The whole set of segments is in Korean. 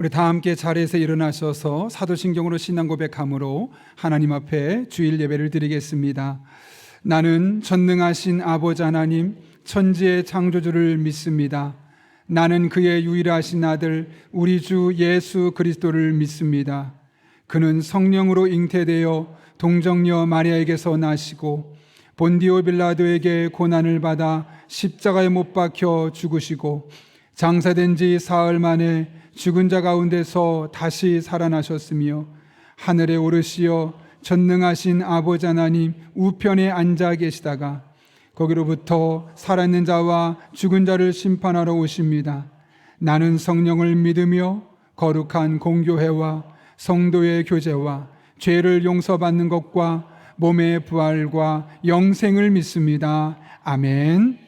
우리 다 함께 자리에서 일어나셔서 사도신경으로 신앙 고백함으로 하나님 앞에 주일 예배를 드리겠습니다. 나는 전능하신 아버지 하나님 천지의 창조주를 믿습니다. 나는 그의 유일하신 아들 우리 주 예수 그리스도를 믿습니다. 그는 성령으로 잉태되어 동정녀 마리아에게서 나시고 본디오 빌라도에게 고난을 받아 십자가에 못 박혀 죽으시고 장사된 지 사흘 만에 죽은 자 가운데서 다시 살아나셨으며 하늘에 오르시어 전능하신 아버지 하나님 우편에 앉아 계시다가 거기로부터 살아있는 자와 죽은 자를 심판하러 오십니다. 나는 성령을 믿으며 거룩한 공교회와 성도의 교제와 죄를 용서받는 것과 몸의 부활과 영생을 믿습니다. 아멘.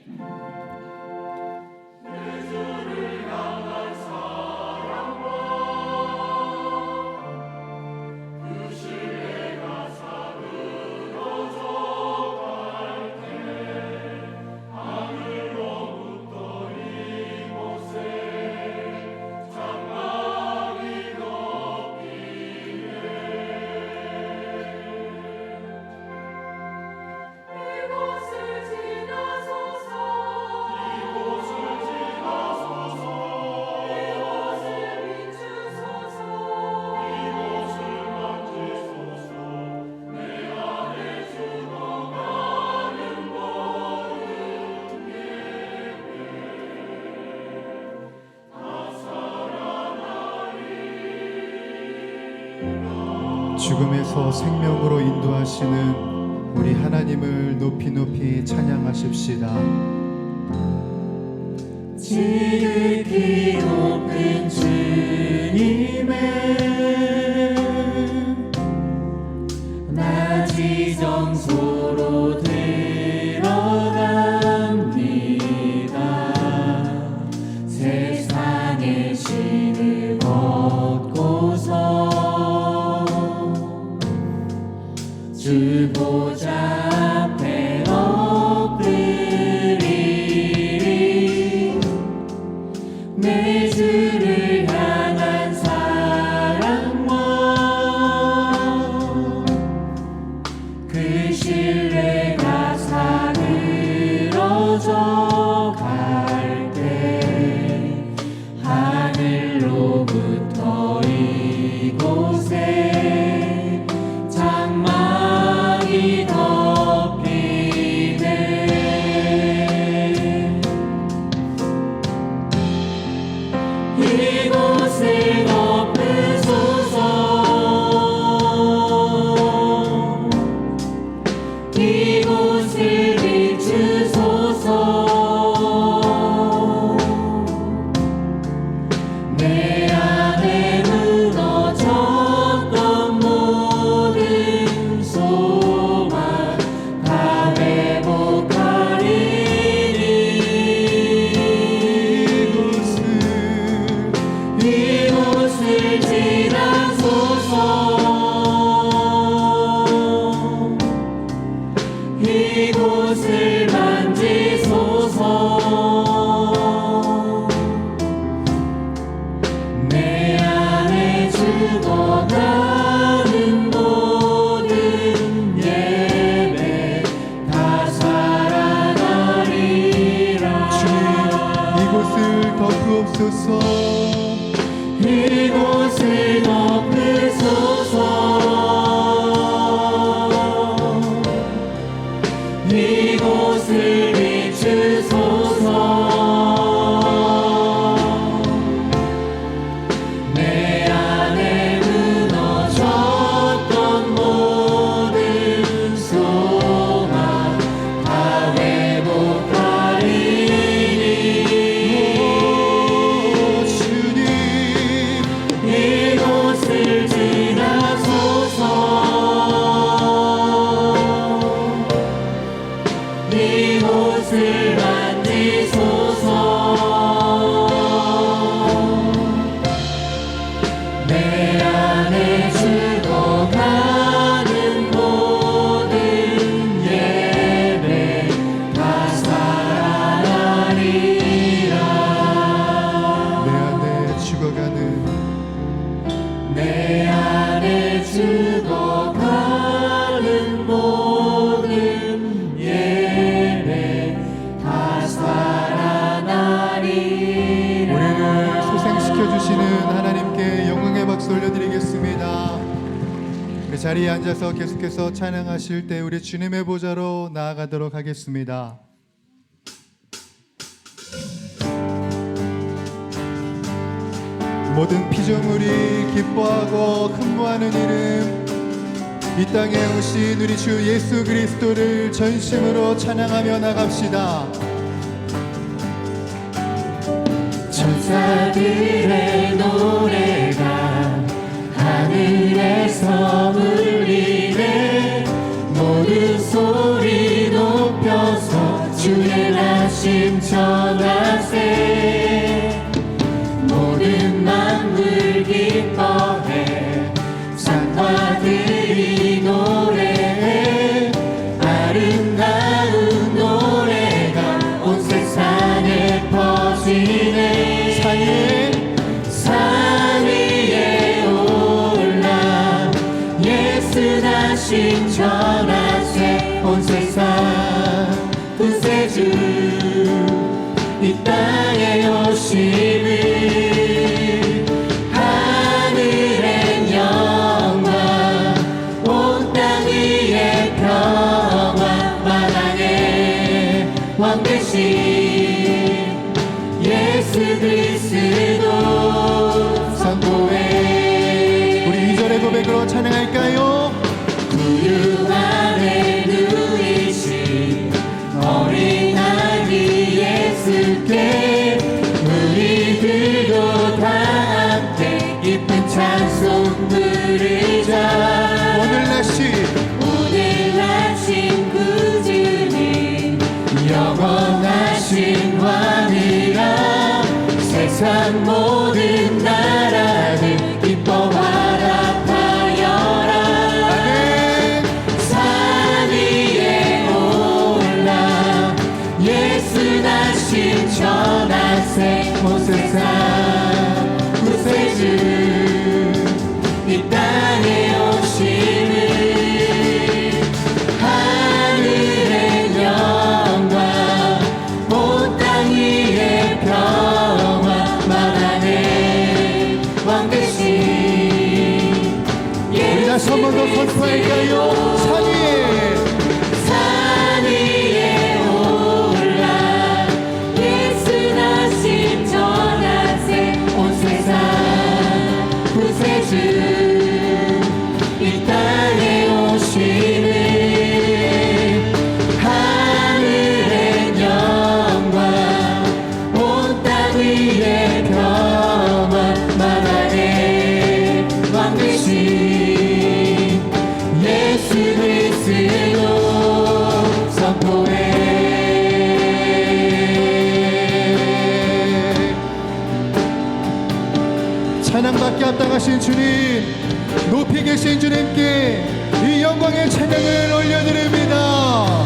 죽음에서 생명으로 인도하시는 우리 하나님을 높이 높이 찬양하십시다. 지극히 높은 주님의 낮이 정소로 들어갑니다. 세상의 신을 걷고서 주 보좌 앞에 엎드리리. 내 주를 향한 사랑과 그 신뢰가 사그러져 갈 때 하늘로부터 이곳에 장막이 덮이네. 이곳을 덮으소서. 이곳을 비추소서. 내 안에 무너졌던 모든 소망 다 회복하리니. 이곳을 지나소서. 이곳을 만지소서. 내 안에 죽어가는 모든 예배 다 살아나리라. 이곳을 덮으옵소서. 이곳을 덮으소서. 이곳을 비추소서. 내 안에 무너졌던 모든 소망 다 회복하리니. 주님, 이곳을 지나소서. 이곳을 만지소서. 내 안에 죽어가는 모든 예배 다 살아나리라. 내 안에 죽어가는 하나님께 영광의 박수 올려드리겠습니다. 그 자리에 앉아서 계속해서 찬양하실 때 우리 주님의 보좌로 나아가도록 하겠습니다. 모든 피조물이 기뻐하고 흠모하는 이름, 이 땅에 오신 우리 주 예수 그리스도를 전심으로 찬양하며 나갑시다. 천사들의 노래가 하늘에서 울리네. 모든 소리 높여서 주의 나심 전하세. 모든 만물 기뻐해 산과들이 노래해. 아름다운 노래가 온 세상에 퍼지네. 산 위에 올라 예수 나신 전하세. 온 세상 구세주 이 땅에 오심을. 하늘엔 영광 온 땅 위에 평화. 만왕의 왕 되신 예수 그리스도 선포해. 우리 2절의 고백으로 찬양할까요? 구유 안에 누이신 어린 아기 예수께 우리들도 다 함께 기쁜 찬송 부르자. 오늘 나신 구주님 영원하신 왕이라. 세상 모든 나라들 기뻐 화답하여라. 산 위에 올라 예수 나신 전하세. 온 세상 구세주 이 땅에 오심을. 하늘의 영광 온 땅 위에 평화. 만왕의 왕 되신 우리 다시 한 번 더 선포할까요? 산 위에 올라 예수 나신 전하세. 온 세상 구세주 이 땅에 오심을. 하늘의 영광 온 땅 위에 평화. 만왕의 왕 되신 예수 그리스도 선포해. 찬양받게 합당하신 주님, 높이 계신 주님께 이 영광의 찬양을 올려드립니다.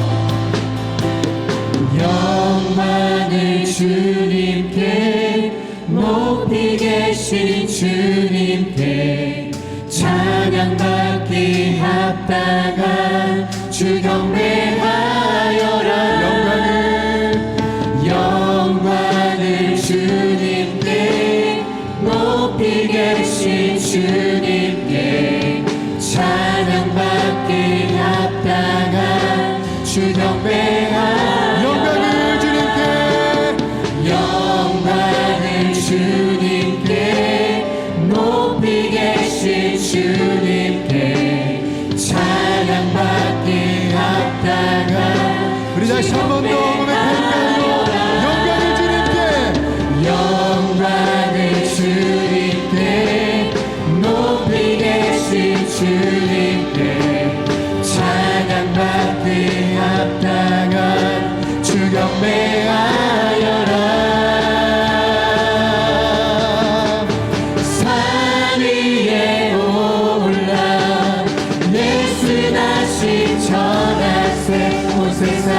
영광을 주님께 높이 계신 주님께 찬양받기 합당한 주 경배하여라. 영광을 주님께 높이 계신 주님께 찬양받기 합당한 주 경배하여라. 영광을 주님께 높이 계신 주님께 찬양받기 합당한 우리 다시 한 번 더 고백할까요? 영광을 주님께 높이 계신 주님께 찬양받기 합당한 주 경배하여라. 산 위에 올라 예수 나신 전하세. 온 세상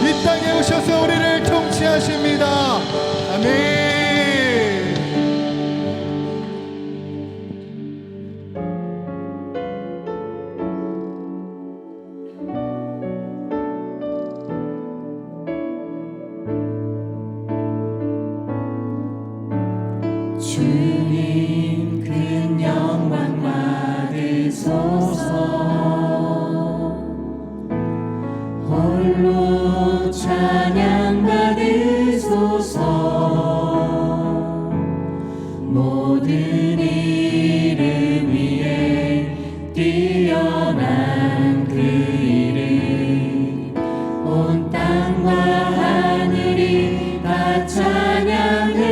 이 땅에 오셔서 우리를 통치하십니다. 아멘. 주님 큰 영광 받으소서. 홀로 찬양 받으소서. 모든 이름 위에 뛰어난 그 이름, 온 땅과 하늘이 다 찬양해.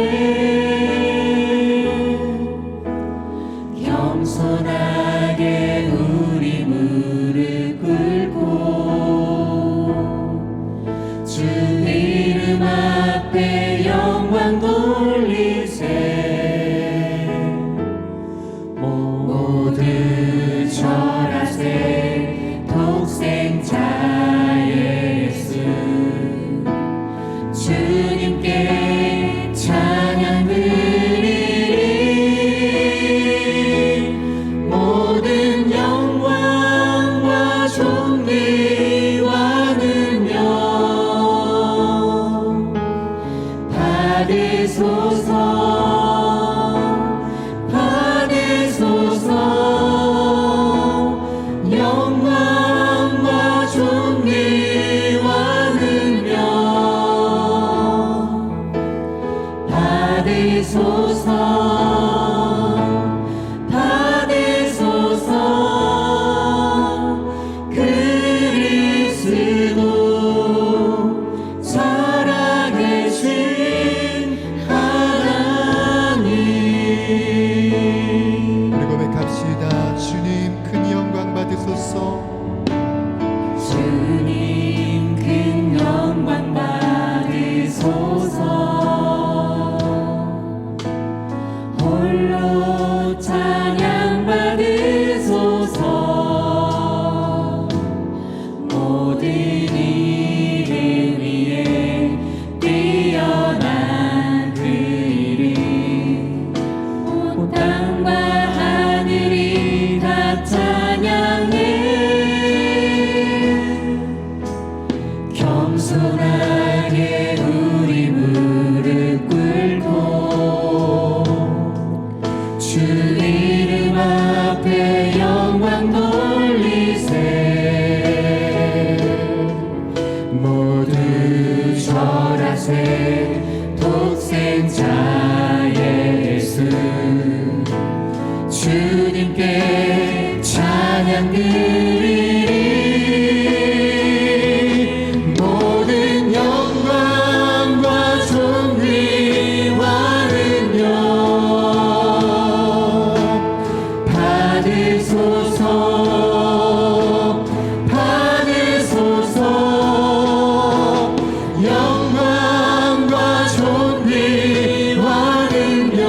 겸손하게 우리 무릎 꿇고 주 이름 앞에 영광 돌리세. 모두 절하세. 독생자 예수 주님께 찬양 드리리. 모든 영광과 존귀와 능력 받으소서. 받으소서. 영광과 존귀와 능력 받으소서. 주님 큰 영광 받으소서. 홀로 찬양 받으소서. 모든 이름 위에 뛰어난 그 이름, 온 땅과 하늘이 다 찬양해. 겸손하게 우리 무릎 꿇고 주 이름 앞에 영광 돌리세. 모두 절하세. 독생자 예수 주님께 찬양 드리리. 모든 영광과 존귀와 능력 받으소서. 받으소서. 영광과 존귀와 능력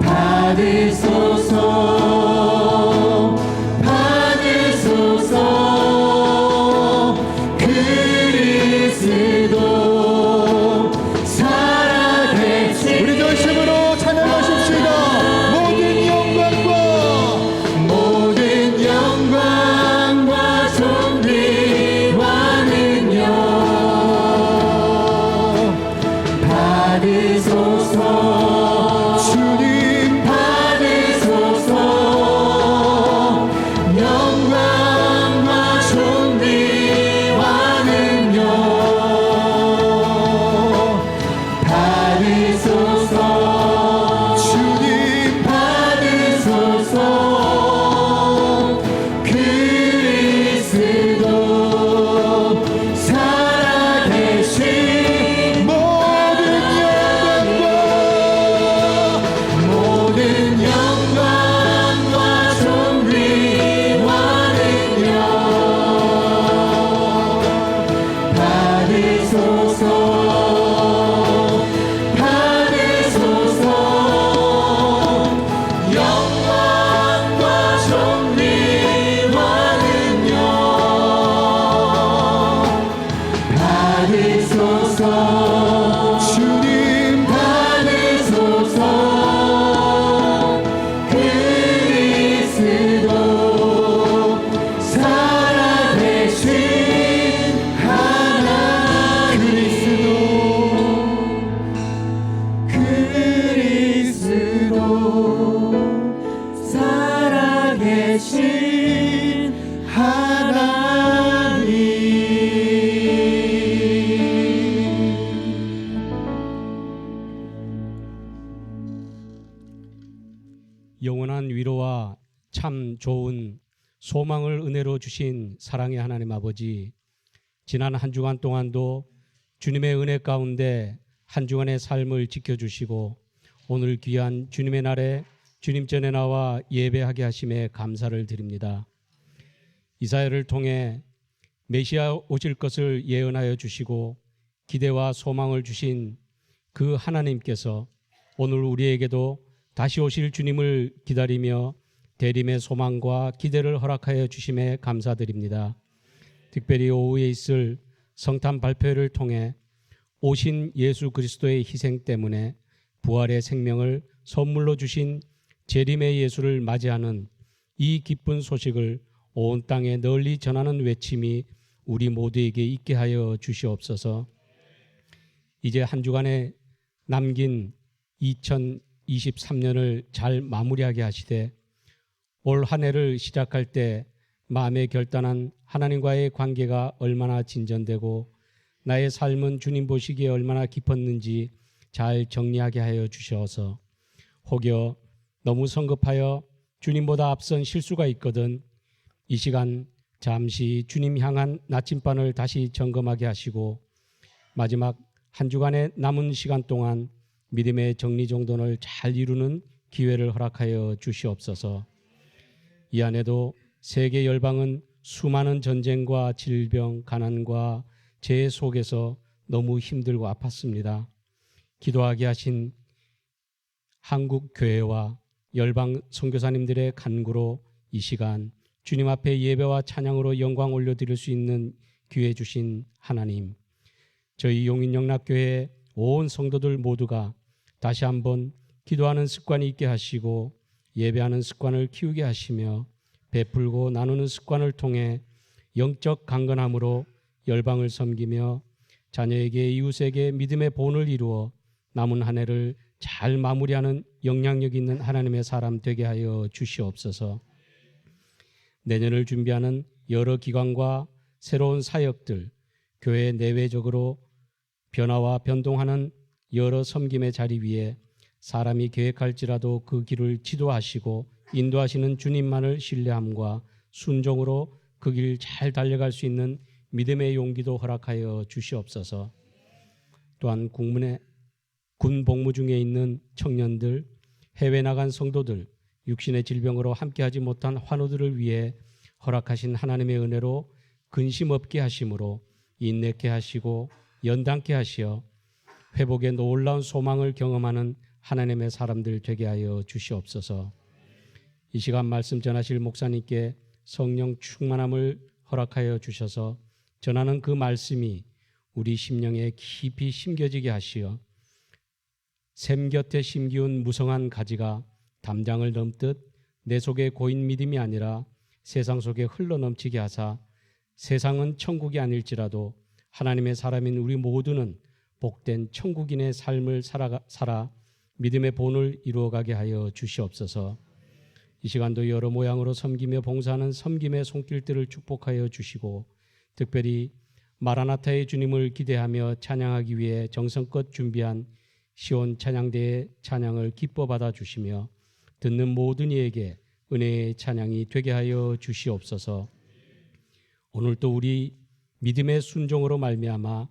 받으소서. 좋은 소망을 은혜로 주신 사랑의 하나님 아버지, 지난 한 주간 동안도 주님의 은혜 가운데 한 주간의 삶을 지켜주시고 오늘 귀한 주님의 날에 주님 전에 나와 예배하게 하심에 감사를 드립니다. 이사야를 통해 메시아 오실 것을 예언하여 주시고 기대와 소망을 주신 그 하나님께서 오늘 우리에게도 다시 오실 주님을 기다리며 대림의 소망과 기대를 허락하여 주심에 감사드립니다. 특별히 오후에 있을 성탄 발표회를 통해 오신 예수 그리스도의 희생 때문에 부활의 생명을 선물로 주신 재림의 예수를 맞이하는 이 기쁜 소식을 온 땅에 널리 전하는 외침이 우리 모두에게 있게 하여 주시옵소서. 이제 한 주간에 남긴 2023년을 잘 마무리하게 하시되 올 한 해를 시작할 때 마음에 결단한 하나님과의 관계가 얼마나 진전되고 나의 삶은 주님 보시기에 얼마나 깊었는지 잘 정리하게 하여 주셔서 혹여 너무 성급하여 주님보다 앞선 실수가 있거든 이 시간 잠시 주님 향한 나침반을 다시 점검하게 하시고 마지막 한 주간의 남은 시간 동안 믿음의 정리정돈을 잘 이루는 기회를 허락하여 주시옵소서. 이 안에도 세계 열방은 수많은 전쟁과 질병, 가난과 재해 속에서 너무 힘들고 아팠습니다. 기도하게 하신 한국 교회와 열방 선교사님들의 간구로 이 시간 주님 앞에 예배와 찬양으로 영광 올려드릴 수 있는 기회 주신 하나님, 저희 용인영락교회 온 성도들 모두가 다시 한번 기도하는 습관이 있게 하시고 예배하는 습관을 키우게 하시며 베풀고 나누는 습관을 통해 영적 강건함으로 열방을 섬기며 자녀에게 이웃에게 믿음의 본을 이루어 남은 한 해를 잘 마무리하는 영향력 있는 하나님의 사람 되게 하여 주시옵소서. 내년을 준비하는 여러 기관과 새로운 사역들, 교회 내외적으로 변화와 변동하는 여러 섬김의 자리 위에 사람이 계획할지라도 그 길을 지도하시고 인도하시는 주님만을 신뢰함과 순종으로 그 길 잘 달려갈 수 있는 믿음의 용기도 허락하여 주시옵소서. 또한 군 복무 중에 있는 청년들, 해외 나간 성도들, 육신의 질병으로 함께하지 못한 환우들을 위해 허락하신 하나님의 은혜로 근심 없게 하심으로 인내케 하시고 연단케 하시어 회복의 놀라운 소망을 경험하는 하나님의 사람들 되게 하여 주시옵소서. 이 시간 말씀 전하실 목사님께 성령 충만함을 허락하여 주셔서 전하는 그 말씀이 우리 심령에 깊이 심겨지게 하시어 샘 곁에 심기운 무성한 가지가 담장을 넘듯 내 속에 고인 믿음이 아니라 세상 속에 흘러넘치게 하사 세상은 천국이 아닐지라도 하나님의 사람인 우리 모두는 복된 천국인의 삶을 살아 믿음의 본을 이루어가게 하여 주시옵소서. 이 시간도 여러 모양으로 섬기며 봉사하는 섬김의 손길들을 축복하여 주시고 특별히 마라나타의 주님을 기대하며 찬양하기 위해 정성껏 준비한 시온 찬양대의 찬양을 기뻐 받아 주시며 듣는 모든 이에게 은혜의 찬양이 되게 하여 주시옵소서. 오늘도 우리 믿음의 순종으로 말미암아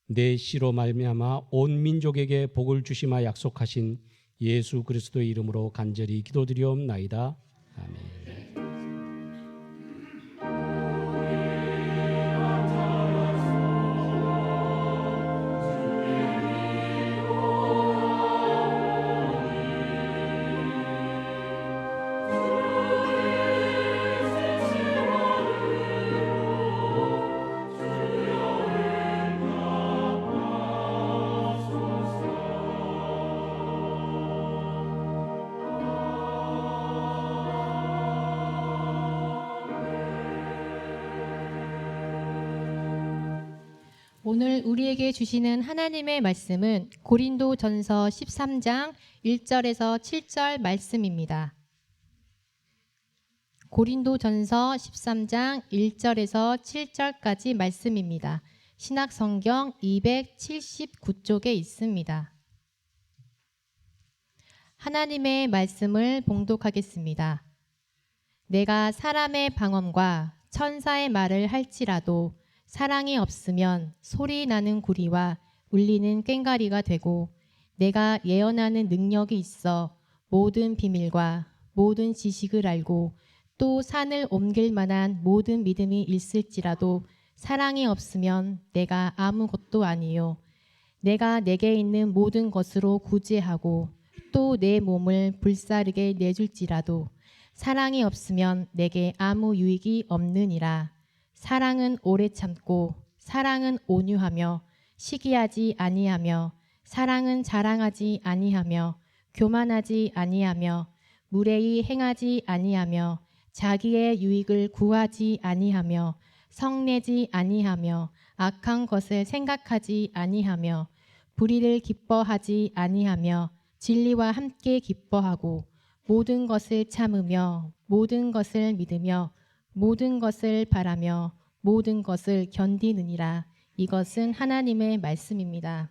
내 씨로 말미암아 온 민족에게 복을 주시마 약속하신 예수 그리스도의 이름으로 간절히 기도드리옵나이다. 아멘. 오늘 우리에게 주시는 하나님의 말씀은 고린도전서 13장 1절에서 7절 말씀입니다. 고린도전서 13장 1절에서 7절까지 말씀입니다. 신약성경 279쪽에 있습니다. 하나님의 말씀을 봉독하겠습니다. 내가 사람의 방언과 천사의 말을 할지라도 사랑이 없으면 소리 나는 구리와 울리는 꽹과리가 되고, 내가 예언하는 능력이 있어 모든 비밀과 모든 지식을 알고 또 산을 옮길 만한 모든 믿음이 있을지라도 사랑이 없으면 내가 아무것도 아니요. 내가 내게 있는 모든 것으로 구제하고 또 내 몸을 불사르게 내줄지라도 사랑이 없으면 내게 아무 유익이 없느니라. 사랑은 오래 참고 사랑은 온유하며 시기하지 아니하며 사랑은 자랑하지 아니하며 교만하지 아니하며 무례히 행하지 아니하며 자기의 유익을 구하지 아니하며 성내지 아니하며 악한 것을 생각하지 아니하며 불의를 기뻐하지 아니하며 진리와 함께 기뻐하고 모든 것을 참으며 모든 것을 믿으며 모든 것을 바라며 모든 것을 견디느니라. 이것은 하나님의 말씀입니다.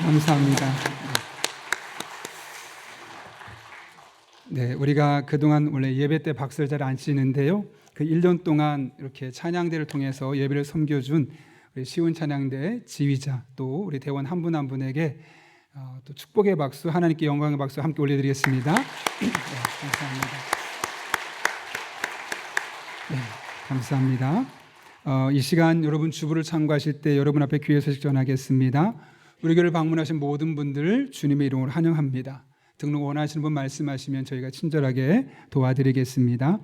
감사합니다. 네, 우리가 그동안 원래 예배 때 박수를 잘 안 치는데요. 그 1년 동안 이렇게 찬양대를 통해서 예배를 섬겨준 우리 시온 찬양대 지휘자 또 우리 대원 한 분 한 분에게 또 축복의 박수, 하나님께 영광의 박수 함께 올려드리겠습니다. 네, 감사합니다. 네, 감사합니다. 이 시간 여러분 주부를 참고하실 때 여러분 앞에 귀의 소식 전하겠습니다. 우리 교회를 방문하신 모든 분들 주님의 이름으로 환영합니다. 등록 원하시는 분 말씀하시면 저희가 친절하게 도와드리겠습니다.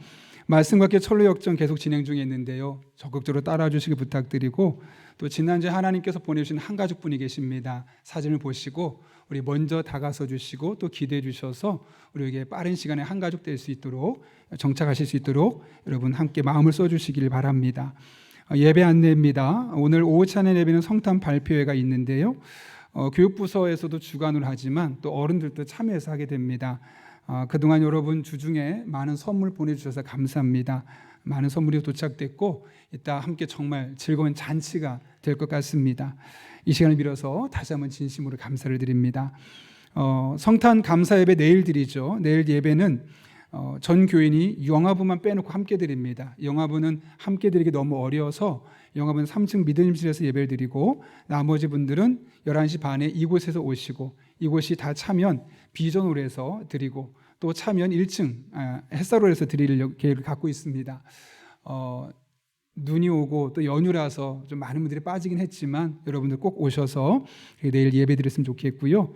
말씀과 함께 철로 역정 계속 진행 중에 있는데요. 적극적으로 따라와 주시기 부탁드리고, 또 지난주에 하나님께서 보내주신 한 가족분이 계십니다. 사진을 보시고 우리 먼저 다가서 주시고 또 기대해 주셔서 우리에게 빠른 시간에 한 가족 될 수 있도록 정착하실 수 있도록 여러분 함께 마음을 써주시길 바랍니다. 예배 안내입니다. 오늘 오후 찬양 예배는 성탄 발표회가 있는데요. 교육부서에서도 주관을 하지만 또 어른들도 참여해서 하게 됩니다. 그동안 여러분 주중에 많은 선물 보내주셔서 감사합니다. 많은 선물이 도착됐고 이따 함께 정말 즐거운 잔치가 될 것 같습니다. 이 시간을 빌어서 다시 한번 진심으로 감사를 드립니다. 성탄 감사 예배 내일 드리죠. 내일 예배는 전 교인이 영화부만 빼놓고 함께 드립니다. 영화부는 함께 드리기 너무 어려워서 영화부는 3층 믿음실에서 예배를 드리고, 나머지 분들은 11시 반에 이곳에서 오시고, 이곳이 다 차면 비전홀에서 드리고, 또 차면 1층 햇살홀에서 드릴 계획을 갖고 있습니다. 눈이 오고 또 연휴라서 좀 많은 분들이 빠지긴 했지만 여러분들 꼭 오셔서 내일 예배 드렸으면 좋겠고요.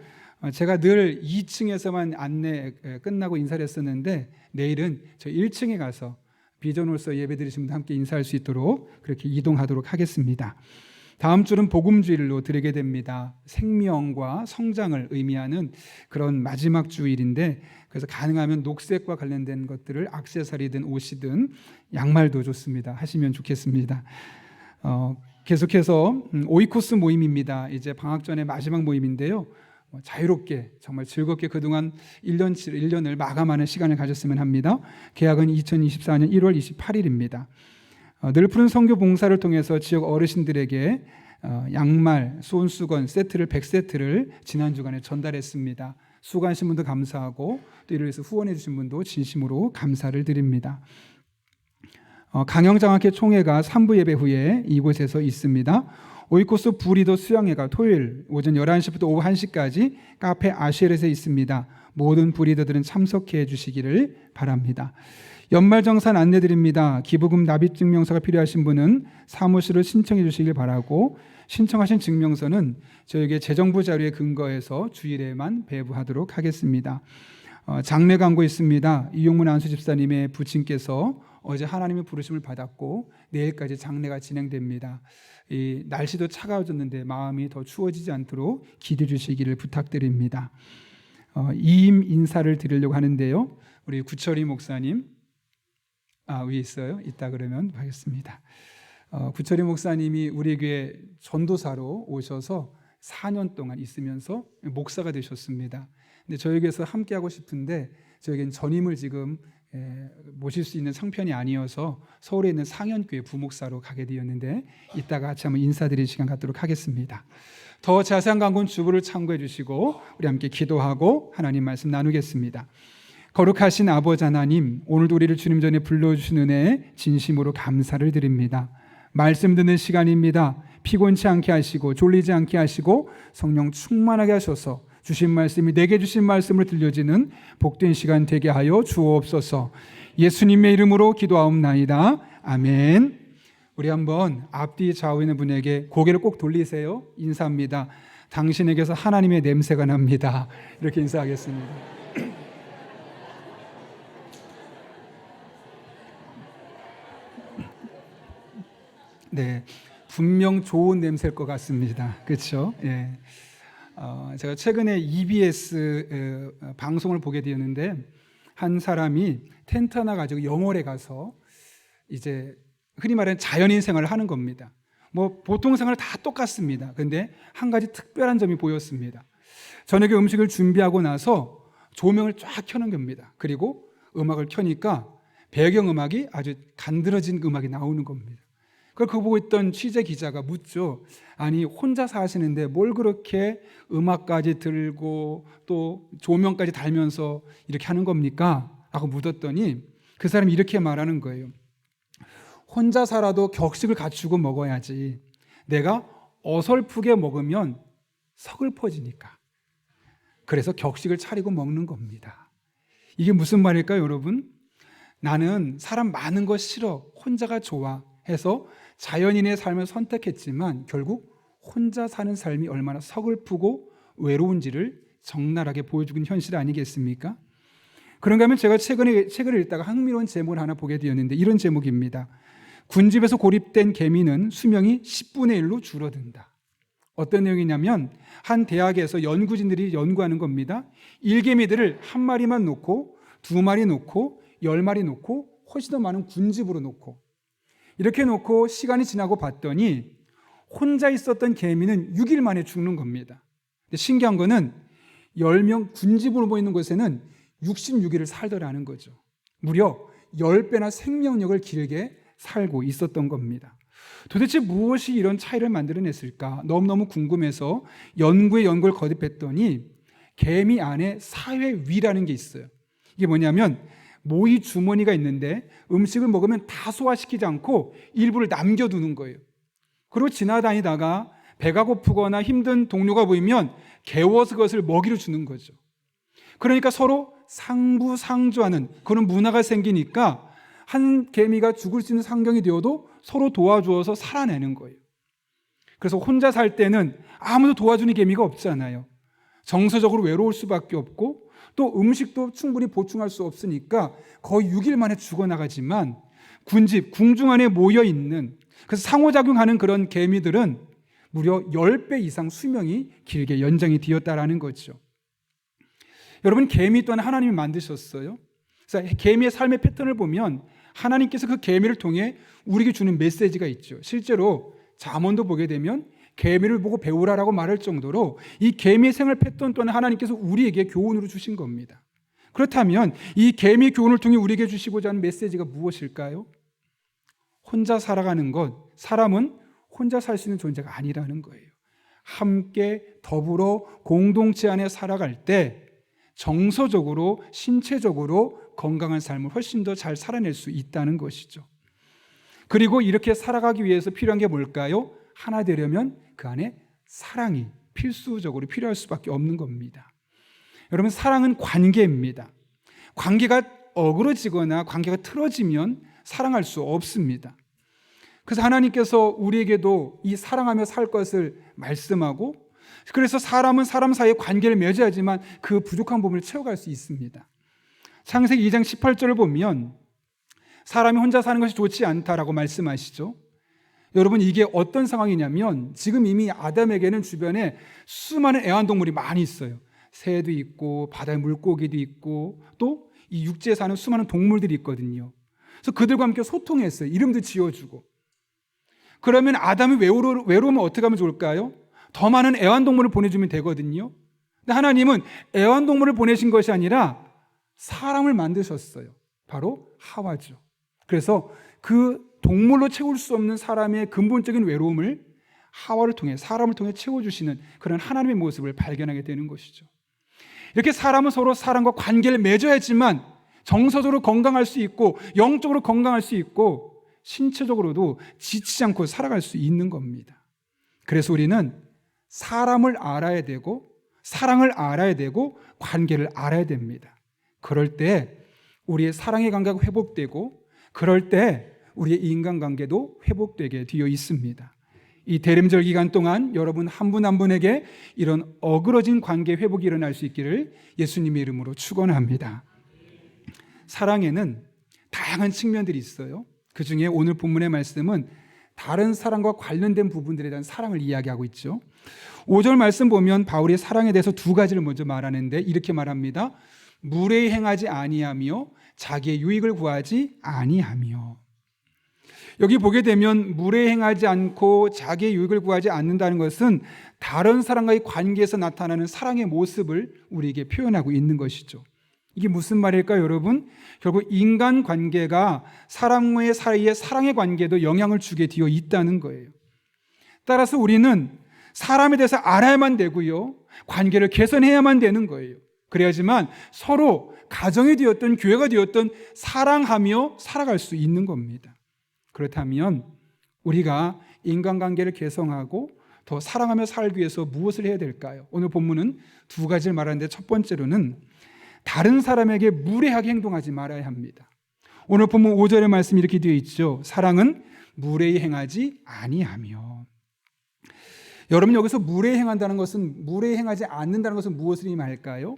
제가 늘 2층에서만 안내 끝나고 인사를 했었는데 내일은 저 1층에 가서 비전홀서 예배 드리신 분들 함께 인사할 수 있도록 그렇게 이동하도록 하겠습니다. 다음 주는 복음주일로 드리게 됩니다. 생명과 성장을 의미하는 그런 마지막 주일인데 그래서 가능하면 녹색과 관련된 것들을 액세서리든 옷이든 양말도 좋습니다. 하시면 좋겠습니다. 계속해서 오이코스 모임입니다. 이제 방학 전에 마지막 모임인데요. 자유롭게 정말 즐겁게 그동안 1년을 마감하는 시간을 가졌으면 합니다. 개학은 2024년 1월 28일입니다. 늘 푸른 선교 봉사를 통해서 지역 어르신들에게 양말, 손수건 세트를 100세트를 지난 주간에 전달했습니다. 수고하신 분도 감사하고 또 이를 위해서 후원해 주신 분도 진심으로 감사를 드립니다. 강영장학회 총회가 3부 예배 후에 이곳에서 있습니다. 오이코스 부리도 수양회가 토요일 오전 11시부터 오후 1시까지 카페 아쉘에서 있습니다. 모든 부리더들은 참석해 주시기를 바랍니다. 연말정산 안내드립니다. 기부금 납입증명서가 필요하신 분은 사무실을 신청해 주시길 바라고 신청하신 증명서는 저에게 재정부 자료에 근거해서 주일에만 배부하도록 하겠습니다. 장례 광고 있습니다. 이용문 안수 집사님의 부친께서 어제 하나님의 부르심을 받았고 내일까지 장례가 진행됩니다. 이 날씨도 차가워졌는데 마음이 더 추워지지 않도록 기도해 주시기를 부탁드립니다. 이임 인사를 드리려고 하는데요. 우리 구철이 목사님 위에 있어요. 이따 그러면 하겠습니다. 구철이 목사님이 우리 교회 전도사로 오셔서 4년 동안 있으면서 목사가 되셨습니다. 근데 저희 교회에서 함께 하고 싶은데 저에겐 전임을 지금 모실 수 있는 상편이 아니어서 서울에 있는 상현교회 부목사로 가게 되었는데 이따가 같이 한번 인사드릴 시간 갖도록 하겠습니다. 더 자세한 광고는 주부를 참고해 주시고 우리 함께 기도하고 하나님 말씀 나누겠습니다. 거룩하신 아버지 하나님, 오늘도 우리를 주님 전에 불러주신 은혜에 진심으로 감사를 드립니다. 말씀 듣는 시간입니다. 피곤치 않게 하시고 졸리지 않게 하시고 성령 충만하게 하셔서 주신 말씀이 내게 주신 말씀을 들려지는 복된 시간 되게 하여 주옵소서. 예수님의 이름으로 기도하옵나이다. 아멘. 우리 한번 앞뒤 좌우에 있는 분에게 고개를 꼭 돌리세요. 인사합니다. 당신에게서 하나님의 냄새가 납니다. 이렇게 인사하겠습니다. 네, 분명 좋은 냄새일 것 같습니다. 그렇죠? 예. 제가 최근에 EBS 방송을 보게 되었는데 한 사람이 텐트 하나 가지고 영월에 가서 이제 흔히 말하는 자연인 생활을 하는 겁니다. 뭐 보통 생활 다 똑같습니다. 근데 한 가지 특별한 점이 보였습니다. 저녁에 음식을 준비하고 나서 조명을 쫙 켜는 겁니다. 그리고 음악을 켜니까 배경음악이 아주 간드러진 음악이 나오는 겁니다. 그걸 보고 있던 취재 기자가 묻죠. 아니 혼자 사시는데 뭘 그렇게 음악까지 들고 또 조명까지 달면서 이렇게 하는 겁니까? 라고 묻었더니 그 사람이 이렇게 말하는 거예요. 혼자 살아도 격식을 갖추고 먹어야지. 내가 어설프게 먹으면 서글퍼지니까. 그래서 격식을 차리고 먹는 겁니다. 이게 무슨 말일까요, 여러분? 나는 사람 많은 거 싫어. 혼자가 좋아. 해서 자연인의 삶을 선택했지만 결국 혼자 사는 삶이 얼마나 서글프고 외로운지를 적나라하게 보여주는 현실 아니겠습니까? 그런가 하면 제가 최근에 책을 읽다가 흥미로운 제목을 하나 보게 되었는데 이런 제목입니다. 군집에서 고립된 개미는 수명이 10분의 1로 줄어든다. 어떤 내용이냐면 한 대학에서 연구진들이 연구하는 겁니다. 일개미들을 한 마리만 놓고 2마리 놓고 10마리 놓고 훨씬 더 많은 군집으로 놓고 이렇게 놓고 시간이 지나고 봤더니 혼자 있었던 개미는 6일 만에 죽는 겁니다. 근데 신기한 거는 10명 군집으로 모이는 곳에는 66일을 살더라는 거죠. 무려 10배나 생명력을 길게 살고 있었던 겁니다. 도대체 무엇이 이런 차이를 만들어냈을까? 너무너무 궁금해서 연구에 연구를 거듭했더니 개미 안에 사회위라는 게 있어요. 이게 뭐냐면 모이 주머니가 있는데 음식을 먹으면 다 소화시키지 않고 일부를 남겨두는 거예요. 그리고 지나다니다가 배가 고프거나 힘든 동료가 보이면 개워서 그것을 먹이로 주는 거죠. 그러니까 서로 상부상조하는 그런 문화가 생기니까 한 개미가 죽을 수 있는 상경이 되어도 서로 도와주어서 살아내는 거예요. 그래서 혼자 살 때는 아무도 도와주는 개미가 없잖아요. 정서적으로 외로울 수밖에 없고 또 음식도 충분히 보충할 수 없으니까 거의 6일 만에 죽어나가지만 군집, 궁중 안에 모여있는, 그래서 상호작용하는 그런 개미들은 무려 10배 이상 수명이 길게 연장이 되었다라는 거죠. 여러분, 개미 또한 하나님이 만드셨어요. 그래서 개미의 삶의 패턴을 보면 하나님께서 그 개미를 통해 우리에게 주는 메시지가 있죠. 실제로 잠언도 보게 되면 개미를 보고 배우라라고 말할 정도로 이 개미의 생활 패턴 또한 하나님께서 우리에게 교훈으로 주신 겁니다. 그렇다면 이 개미 교훈을 통해 우리에게 주시고자 하는 메시지가 무엇일까요? 혼자 살아가는 것, 사람은 혼자 살 수 있는 존재가 아니라는 거예요. 함께 더불어 공동체 안에 살아갈 때 정서적으로, 신체적으로 건강한 삶을 훨씬 더 잘 살아낼 수 있다는 것이죠. 그리고 이렇게 살아가기 위해서 필요한 게 뭘까요? 하나 되려면 그 안에 사랑이 필수적으로 필요할 수밖에 없는 겁니다. 여러분, 사랑은 관계입니다. 관계가 어그러지거나 관계가 틀어지면 사랑할 수 없습니다. 그래서 하나님께서 우리에게도 이 사랑하며 살 것을 말씀하고, 그래서 사람은 사람 사이에 관계를 맺어야지만 그 부족한 부분을 채워갈 수 있습니다. 창세기 2장 18절을 보면 사람이 혼자 사는 것이 좋지 않다라고 말씀하시죠. 여러분, 이게 어떤 상황이냐면 지금 이미 아담에게는 주변에 수많은 애완동물이 많이 있어요. 새도 있고 바다의 물고기도 있고 또 이 육지에 사는 수많은 동물들이 있거든요. 그래서 그들과 함께 소통했어요. 이름도 지어주고. 그러면 아담이 외로우면 어떻게 하면 좋을까요? 더 많은 애완동물을 보내주면 되거든요. 근데 하나님은 애완동물을 보내신 것이 아니라 사람을 만드셨어요. 바로 하와죠. 그래서 그 동물로 채울 수 없는 사람의 근본적인 외로움을 하와를 통해, 사람을 통해 채워주시는 그런 하나님의 모습을 발견하게 되는 것이죠. 이렇게 사람은 서로 사람과 관계를 맺어야지만 정서적으로 건강할 수 있고 영적으로 건강할 수 있고 신체적으로도 지치지 않고 살아갈 수 있는 겁니다. 그래서 우리는 사람을 알아야 되고 사랑을 알아야 되고 관계를 알아야 됩니다. 그럴 때 우리의 사랑의 관계가 회복되고 그럴 때 우리의 인간관계도 회복되게 되어 있습니다. 이 대림절 기간 동안 여러분 한 분 한 분에게 이런 어그러진 관계 회복이 일어날 수 있기를 예수님의 이름으로 축원합니다. 사랑에는 다양한 측면들이 있어요. 그 중에 오늘 본문의 말씀은 다른 사랑과 관련된 부분들에 대한 사랑을 이야기하고 있죠. 5절 말씀 보면 바울이 사랑에 대해서 두 가지를 먼저 말하는데 이렇게 말합니다. 무례히 행하지 아니하며 자기의 유익을 구하지 아니하며. 여기 보게 되면 무례히 행하지 않고 자기의 유익을 구하지 않는다는 것은 다른 사람과의 관계에서 나타나는 사랑의 모습을 우리에게 표현하고 있는 것이죠. 이게 무슨 말일까요, 여러분? 결국 인간관계가 사람과의 사이의 사랑의 관계도 영향을 주게 되어 있다는 거예요. 따라서 우리는 사람에 대해서 알아야만 되고요, 관계를 개선해야만 되는 거예요. 그래야지만 서로 가정이 되었든 교회가 되었든 사랑하며 살아갈 수 있는 겁니다. 그렇다면 우리가 인간관계를 개성하고 더 사랑하며 살기 위해서 무엇을 해야 될까요? 오늘 본문은 두 가지를 말하는데 첫 번째로는 다른 사람에게 무례하게 행동하지 말아야 합니다. 오늘 본문 5절의 말씀이 이렇게 되어 있죠. 사랑은 무례히 행하지 아니하며. 여러분, 여기서 무례히 행한다는 것은, 무례히 행하지 않는다는 것은 무엇을 의미할까요?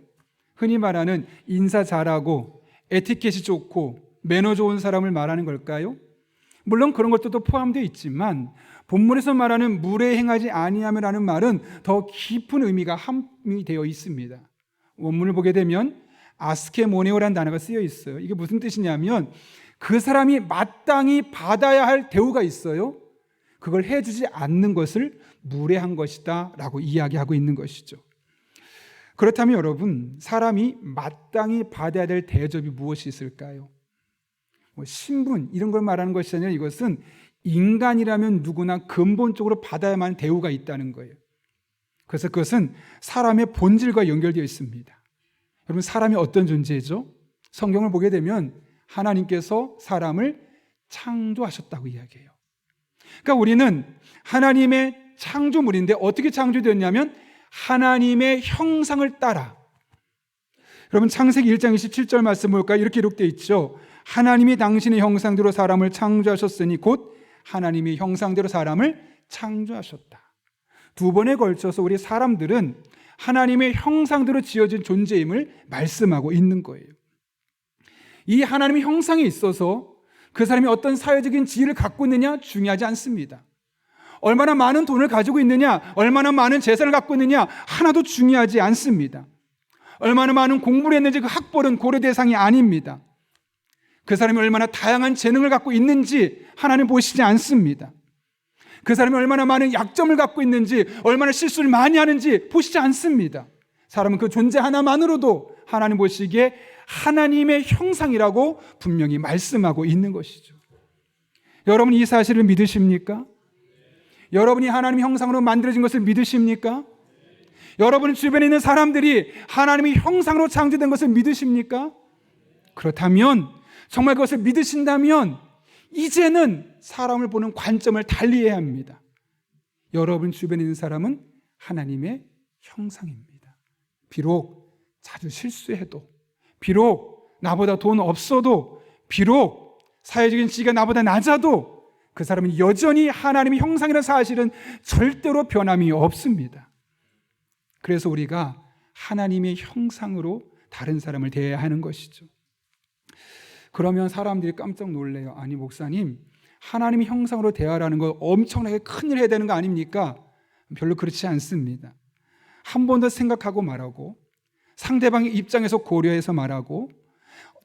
흔히 말하는 인사 잘하고 에티켓이 좋고 매너 좋은 사람을 말하는 걸까요? 물론 그런 것들도 포함되어 있지만 본문에서 말하는 무례히 행하지 아니하며라는 말은 더 깊은 의미가 함이 되어 있습니다. 원문을 보게 되면 아스케모네오라는 단어가 쓰여 있어요. 이게 무슨 뜻이냐면 그 사람이 마땅히 받아야 할 대우가 있어요. 그걸 해주지 않는 것을 무례한 것이다 라고 이야기하고 있는 것이죠. 그렇다면 여러분, 사람이 마땅히 받아야 될 대접이 무엇이 있을까요? 신분 이런 걸 말하는 것이 아니라 이것은 인간이라면 누구나 근본적으로 받아야만 하는 대우가 있다는 거예요. 그래서 그것은 사람의 본질과 연결되어 있습니다. 여러분, 사람이 어떤 존재죠? 성경을 보게 되면 하나님께서 사람을 창조하셨다고 이야기해요. 그러니까 우리는 하나님의 창조물인데 어떻게 창조되었냐면 하나님의 형상을 따라. 여러분, 창세기 1장 27절 말씀 볼까요? 이렇게 기록되어 있죠. 하나님이 당신의 형상대로 사람을 창조하셨으니 곧 하나님이 형상대로 사람을 창조하셨다. 두 번에 걸쳐서 우리 사람들은 하나님의 형상대로 지어진 존재임을 말씀하고 있는 거예요. 이 하나님의 형상에 있어서 그 사람이 어떤 사회적인 지위를 갖고 있느냐 중요하지 않습니다. 얼마나 많은 돈을 가지고 있느냐, 얼마나 많은 재산을 갖고 있느냐 하나도 중요하지 않습니다. 얼마나 많은 공부를 했는지 그 학벌은 고려 대상이 아닙니다. 그 사람이 얼마나 다양한 재능을 갖고 있는지 하나님 보시지 않습니다. 그 사람이 얼마나 많은 약점을 갖고 있는지, 얼마나 실수를 많이 하는지 보시지 않습니다. 사람은 그 존재 하나만으로도 하나님 보시기에 하나님의 형상이라고 분명히 말씀하고 있는 것이죠. 여러분 이 사실을 믿으십니까? 여러분이 하나님의 형상으로 만들어진 것을 믿으십니까? 여러분 주변에 있는 사람들이 하나님의 형상으로 창조된 것을 믿으십니까? 그렇다면, 정말 그것을 믿으신다면 이제는 사람을 보는 관점을 달리해야 합니다. 여러분 주변에 있는 사람은 하나님의 형상입니다. 비록 자주 실수해도, 비록 나보다 돈 없어도, 비록 사회적인 지위가 나보다 낮아도 그 사람은 여전히 하나님의 형상이라는 사실은 절대로 변함이 없습니다. 그래서 우리가 하나님의 형상으로 다른 사람을 대해야 하는 것이죠. 그러면 사람들이 깜짝 놀래요. 아니 목사님, 하나님의 형상으로 대하라는 거 엄청나게 큰일 해야 되는 거 아닙니까? 별로 그렇지 않습니다. 한 번 더 생각하고 말하고, 상대방의 입장에서 고려해서 말하고,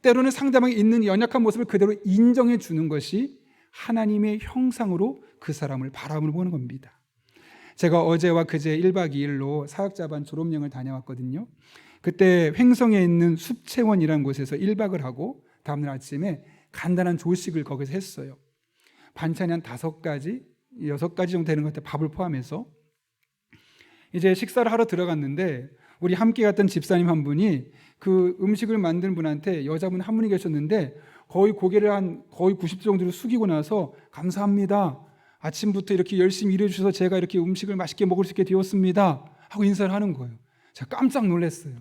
때로는 상대방이 있는 연약한 모습을 그대로 인정해 주는 것이 하나님의 형상으로 그 사람을 바라보는 겁니다. 제가 어제와 그제 1박 2일로 사역자반 졸업여행을 다녀왔거든요. 그때 횡성에 있는 숲채원이라는 곳에서 1박을 하고 다음날 아침에 간단한 조식을 거기서 했어요. 반찬이 한 5가지, 6가지 정도 되는 것 같아요. 밥을 포함해서. 이제 식사를 하러 들어갔는데 우리 함께 갔던 집사님 한 분이 그 음식을 만든 분한테 여자분 한 분이 계셨는데 거의 고개를 한 거의 90도 정도로 숙이고 나서 감사합니다. 아침부터 이렇게 열심히 일해 주셔서 제가 이렇게 음식을 맛있게 먹을 수 있게 되었습니다. 하고 인사를 하는 거예요. 제가 깜짝 놀랐어요.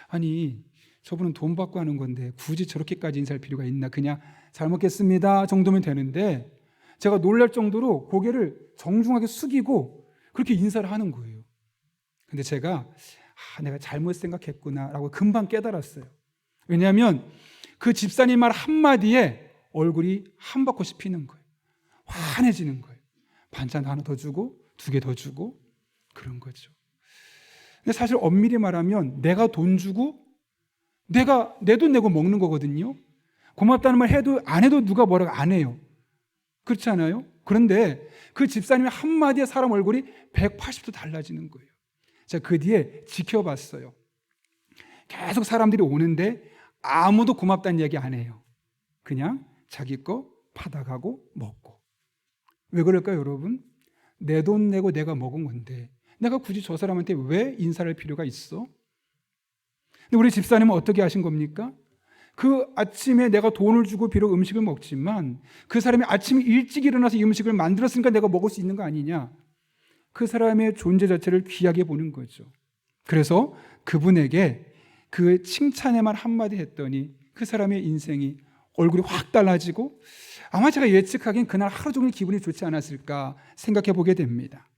아니 저분은 돈 받고 하는 건데 굳이 저렇게까지 인사할 필요가 있나? 그냥 잘 먹겠습니다 정도면 되는데 제가 놀랄 정도로 고개를 정중하게 숙이고 그렇게 인사를 하는 거예요. 근데 제가 내가 잘못 생각했구나 라고 금방 깨달았어요. 왜냐하면 그 집사님 말 한마디에 얼굴이 한바꽃이 피는 거예요. 환해지는 거예요. 반찬 하나 더 주고 2개 더 주고 그런 거죠. 근데 사실 엄밀히 말하면 내가 돈 주고 내가 내 돈 내고 먹는 거거든요. 고맙다는 말 해도 안 해도 누가 뭐라고 안 해요. 그렇지 않아요? 그런데 그 집사님의 한마디에 사람 얼굴이 180도 달라지는 거예요. 제가 그 뒤에 지켜봤어요. 계속 사람들이 오는데 아무도 고맙다는 얘기 안 해요. 그냥 자기 거 받아가고 먹고. 왜 그럴까요, 여러분? 내 돈 내고 내가 먹은 건데 내가 굳이 저 사람한테 왜 인사할 필요가 있어? 근데 우리 집사님은 어떻게 하신 겁니까? 그 아침에 내가 돈을 주고 비록 음식을 먹지만 그 사람이 아침에 일찍 일어나서 이 음식을 만들었으니까 내가 먹을 수 있는 거 아니냐? 그 사람의 존재 자체를 귀하게 보는 거죠. 그래서 그분에게 그 칭찬의 말 한마디 했더니 그 사람의 인생이 얼굴이 확 달라지고 아마 제가 예측하기엔 그날 하루 종일 기분이 좋지 않았을까 생각해 보게 됩니다.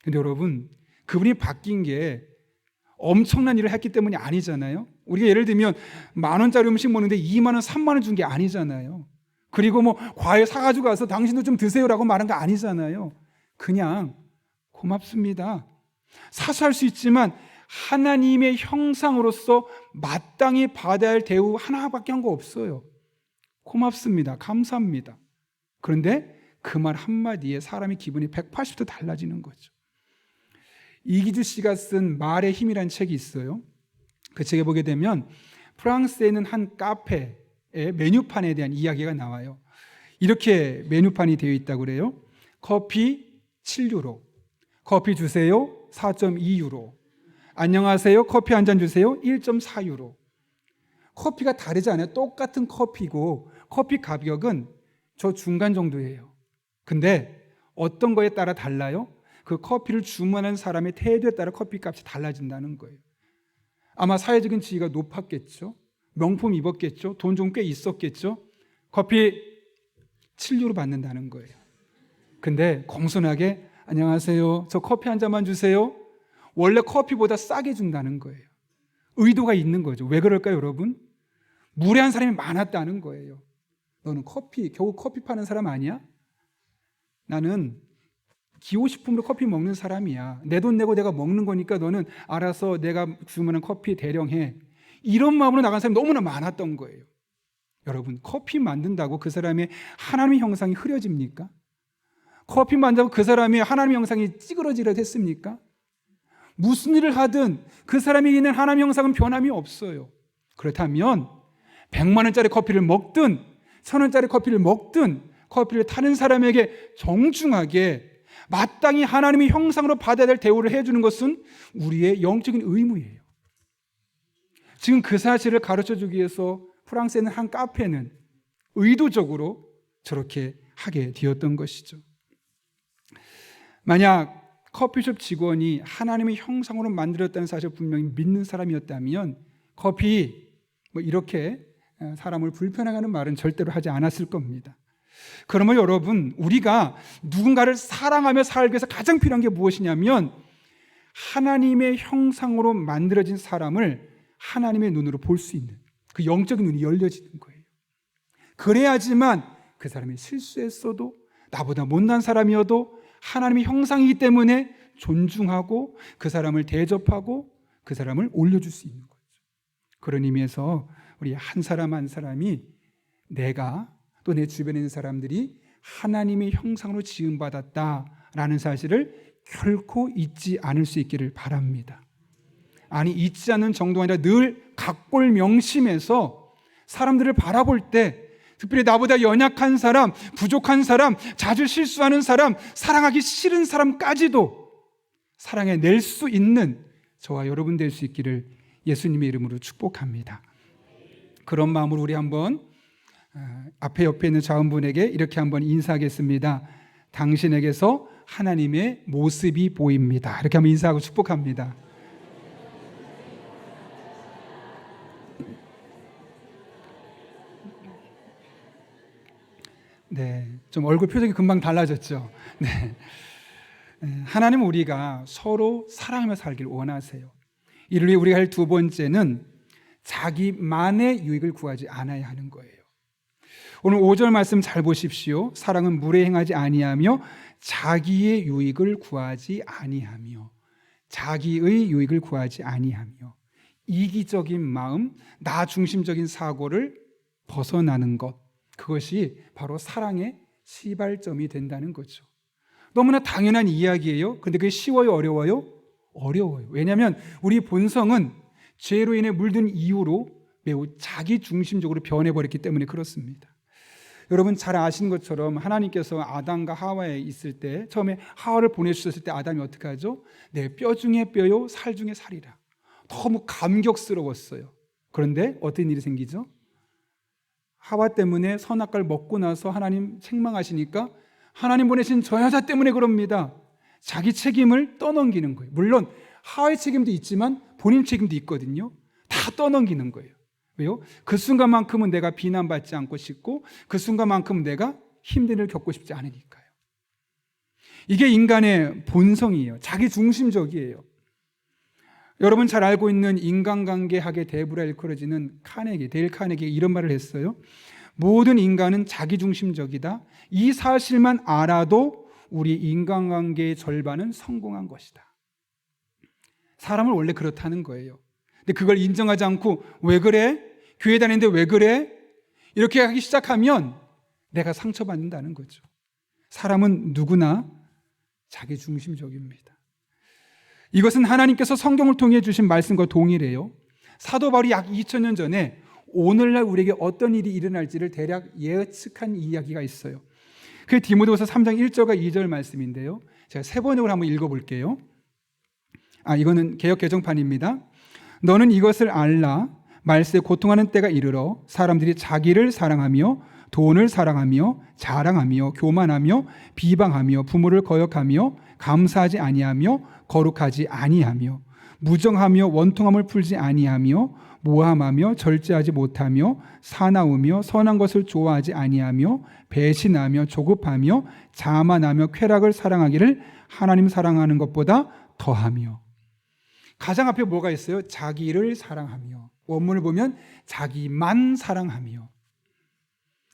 근데 여러분, 그분이 바뀐 게 엄청난 일을 했기 때문이 아니잖아요. 우리가 예를 들면 10,000원짜리 음식 먹는데 20,000원, 30,000원 준 게 아니잖아요. 그리고 뭐 과일 사가지고 가서 당신도 좀 드세요라고 말한 거 아니잖아요. 그냥 고맙습니다. 사소할 수 있지만 하나님의 형상으로서 마땅히 받아야 할 대우 하나밖에 한 거 없어요. 고맙습니다. 감사합니다. 그런데 그 말 한마디에 사람의 기분이 180도 달라지는 거죠. 이기주 씨가 쓴 말의 힘이라는 책이 있어요. 그 책에 보게 되면 프랑스에 있는 한 카페의 메뉴판에 대한 이야기가 나와요. 이렇게 메뉴판이 되어 있다고 그래요. 커피 7유로, 커피 주세요 4.2유로, 안녕하세요 커피 한 잔 주세요 1.4유로. 커피가 다르지 않아요. 똑같은 커피고 커피 가격은 저 중간 정도예요. 근데 어떤 거에 따라 달라요? 그 커피를 주문하는 사람의 태도에 따라 커피값이 달라진다는 거예요. 아마 사회적인 지위가 높았겠죠. 명품 입었겠죠. 돈 좀 꽤 있었겠죠. 커피 7유로 받는다는 거예요. 근데 공손하게 안녕하세요. 저 커피 한 잔만 주세요. 원래 커피보다 싸게 준다는 거예요. 의도가 있는 거죠. 왜 그럴까요, 여러분? 무례한 사람이 많았다는 거예요. 너는 겨우 커피 파는 사람 아니야? 나는 기호식품으로 커피 먹는 사람이야. 내 돈 내고 내가 먹는 거니까 너는 알아서 내가 주문한 커피 대령해. 이런 마음으로 나간 사람이 너무나 많았던 거예요. 여러분, 커피 만든다고 그 사람의 하나님의 형상이 흐려집니까? 커피 만든다고 그 사람의 하나님의 형상이 찌그러지듯했습니까? 무슨 일을 하든 그 사람이 있는 하나님의 형상은 변함이 없어요. 그렇다면 100만 원짜리 커피를 먹든 1000원짜리 커피를 먹든 커피를 타는 사람에게 정중하게 마땅히 하나님의 형상으로 받아야 될 대우를 해주는 것은 우리의 영적인 의무예요. 지금 그 사실을 가르쳐주기 위해서 프랑스에 있는 한 카페는 의도적으로 저렇게 하게 되었던 것이죠. 만약 커피숍 직원이 하나님의 형상으로 만들었다는 사실을 분명히 믿는 사람이었다면 커피 이렇게 사람을 불편하게 하는 말은 절대로 하지 않았을 겁니다. 그러면 여러분, 우리가 누군가를 사랑하며 살기 위해서 가장 필요한 게 무엇이냐면 하나님의 형상으로 만들어진 사람을 하나님의 눈으로 볼 수 있는 그 영적인 눈이 열려지는 거예요. 그래야지만 그 사람이 실수했어도 나보다 못난 사람이어도 하나님의 형상이기 때문에 존중하고 그 사람을 대접하고 그 사람을 올려줄 수 있는 거죠. 그런 의미에서 우리 한 사람 한 사람이 내가 또 내 주변에 있는 사람들이 하나님의 형상으로 지음받았다라는 사실을 결코 잊지 않을 수 있기를 바랍니다. 아니, 잊지 않는 정도가 아니라 늘 각골명심해서 사람들을 바라볼 때 특별히 나보다 연약한 사람, 부족한 사람, 자주 실수하는 사람, 사랑하기 싫은 사람까지도 사랑해낼 수 있는 저와 여러분 될 수 있기를 예수님의 이름으로 축복합니다. 그런 마음으로 우리 한번 앞에 옆에 있는 좌우분에게 이렇게 한번 인사하겠습니다. 당신에게서 하나님의 모습이 보입니다. 이렇게 한번 인사하고 축복합니다. 네, 좀 얼굴 표정이 금방 달라졌죠. 네, 하나님 우리가 서로 사랑하며 살길 원하세요. 이를 위해 우리가 할 두 번째는 자기만의 유익을 구하지 않아야 하는 거예요. 오늘 5절 말씀 잘 보십시오. 사랑은 물에 행하지 아니하며 자기의 유익을 구하지 아니하며 자기의 유익을 구하지 아니하며 이기적인 마음, 나 중심적인 사고를 벗어나는 것, 그것이 바로 사랑의 시발점이 된다는 거죠. 너무나 당연한 이야기예요. 근데 그게 쉬워요? 어려워요? 어려워요. 왜냐하면 우리 본성은 죄로 인해 물든 이후로 매우 자기 중심적으로 변해버렸기 때문에 그렇습니다. 여러분 잘 아시는 것처럼 하나님께서 아담과 하와에 있을 때 처음에 하와를 보내주셨을 때 아담이 어떻게 하죠? 내 뼈 중에 뼈요 살 중에 살이라. 너무 감격스러웠어요. 그런데 어떤 일이 생기죠? 하와 때문에 선악과를 먹고 나서 하나님 책망하시니까 하나님 보내신 저 여자 때문에 그럽니다. 자기 책임을 떠넘기는 거예요. 물론 하와의 책임도 있지만 본인 책임도 있거든요. 다 떠넘기는 거예요. 왜요? 그 순간만큼은 내가 비난받지 않고 싶고 그 순간만큼은 내가 힘든 일을 겪고 싶지 않으니까요. 이게 인간의 본성이에요. 자기 중심적이에요. 여러분 잘 알고 있는 인간관계학의 대부라 일컬어지는 데일 카네기가 이런 말을 했어요. 모든 인간은 자기중심적이다. 이 사실만 알아도 우리 인간관계의 절반은 성공한 것이다. 사람은 원래 그렇다는 거예요. 근데 그걸 인정하지 않고 왜 그래? 교회 다니는데 왜 그래? 이렇게 하기 시작하면 내가 상처받는다는 거죠. 사람은 누구나 자기중심적입니다. 이것은 하나님께서 성경을 통해 주신 말씀과 동일해요. 사도 바울이 약 2000년 전에 오늘날 우리에게 어떤 일이 일어날지를 대략 예측한 이야기가 있어요. 그게 디모데후서 3장 1절과 2절 말씀인데요. 제가 세 번역을 한번 읽어볼게요. 이거는 개역 개정판입니다. 너는 이것을 알라. 말세에 고통하는 때가 이르러 사람들이 자기를 사랑하며 돈을 사랑하며 자랑하며 교만하며 비방하며 부모를 거역하며 감사하지 아니하며 거룩하지 아니하며 무정하며 원통함을 풀지 아니하며 모함하며 절제하지 못하며 사나우며 선한 것을 좋아하지 아니하며 배신하며 조급하며 자만하며 쾌락을 사랑하기를 하나님 사랑하는 것보다 더하며. 가장 앞에 뭐가 있어요? 자기를 사랑하며. 원문을 보면 자기만 사랑하며.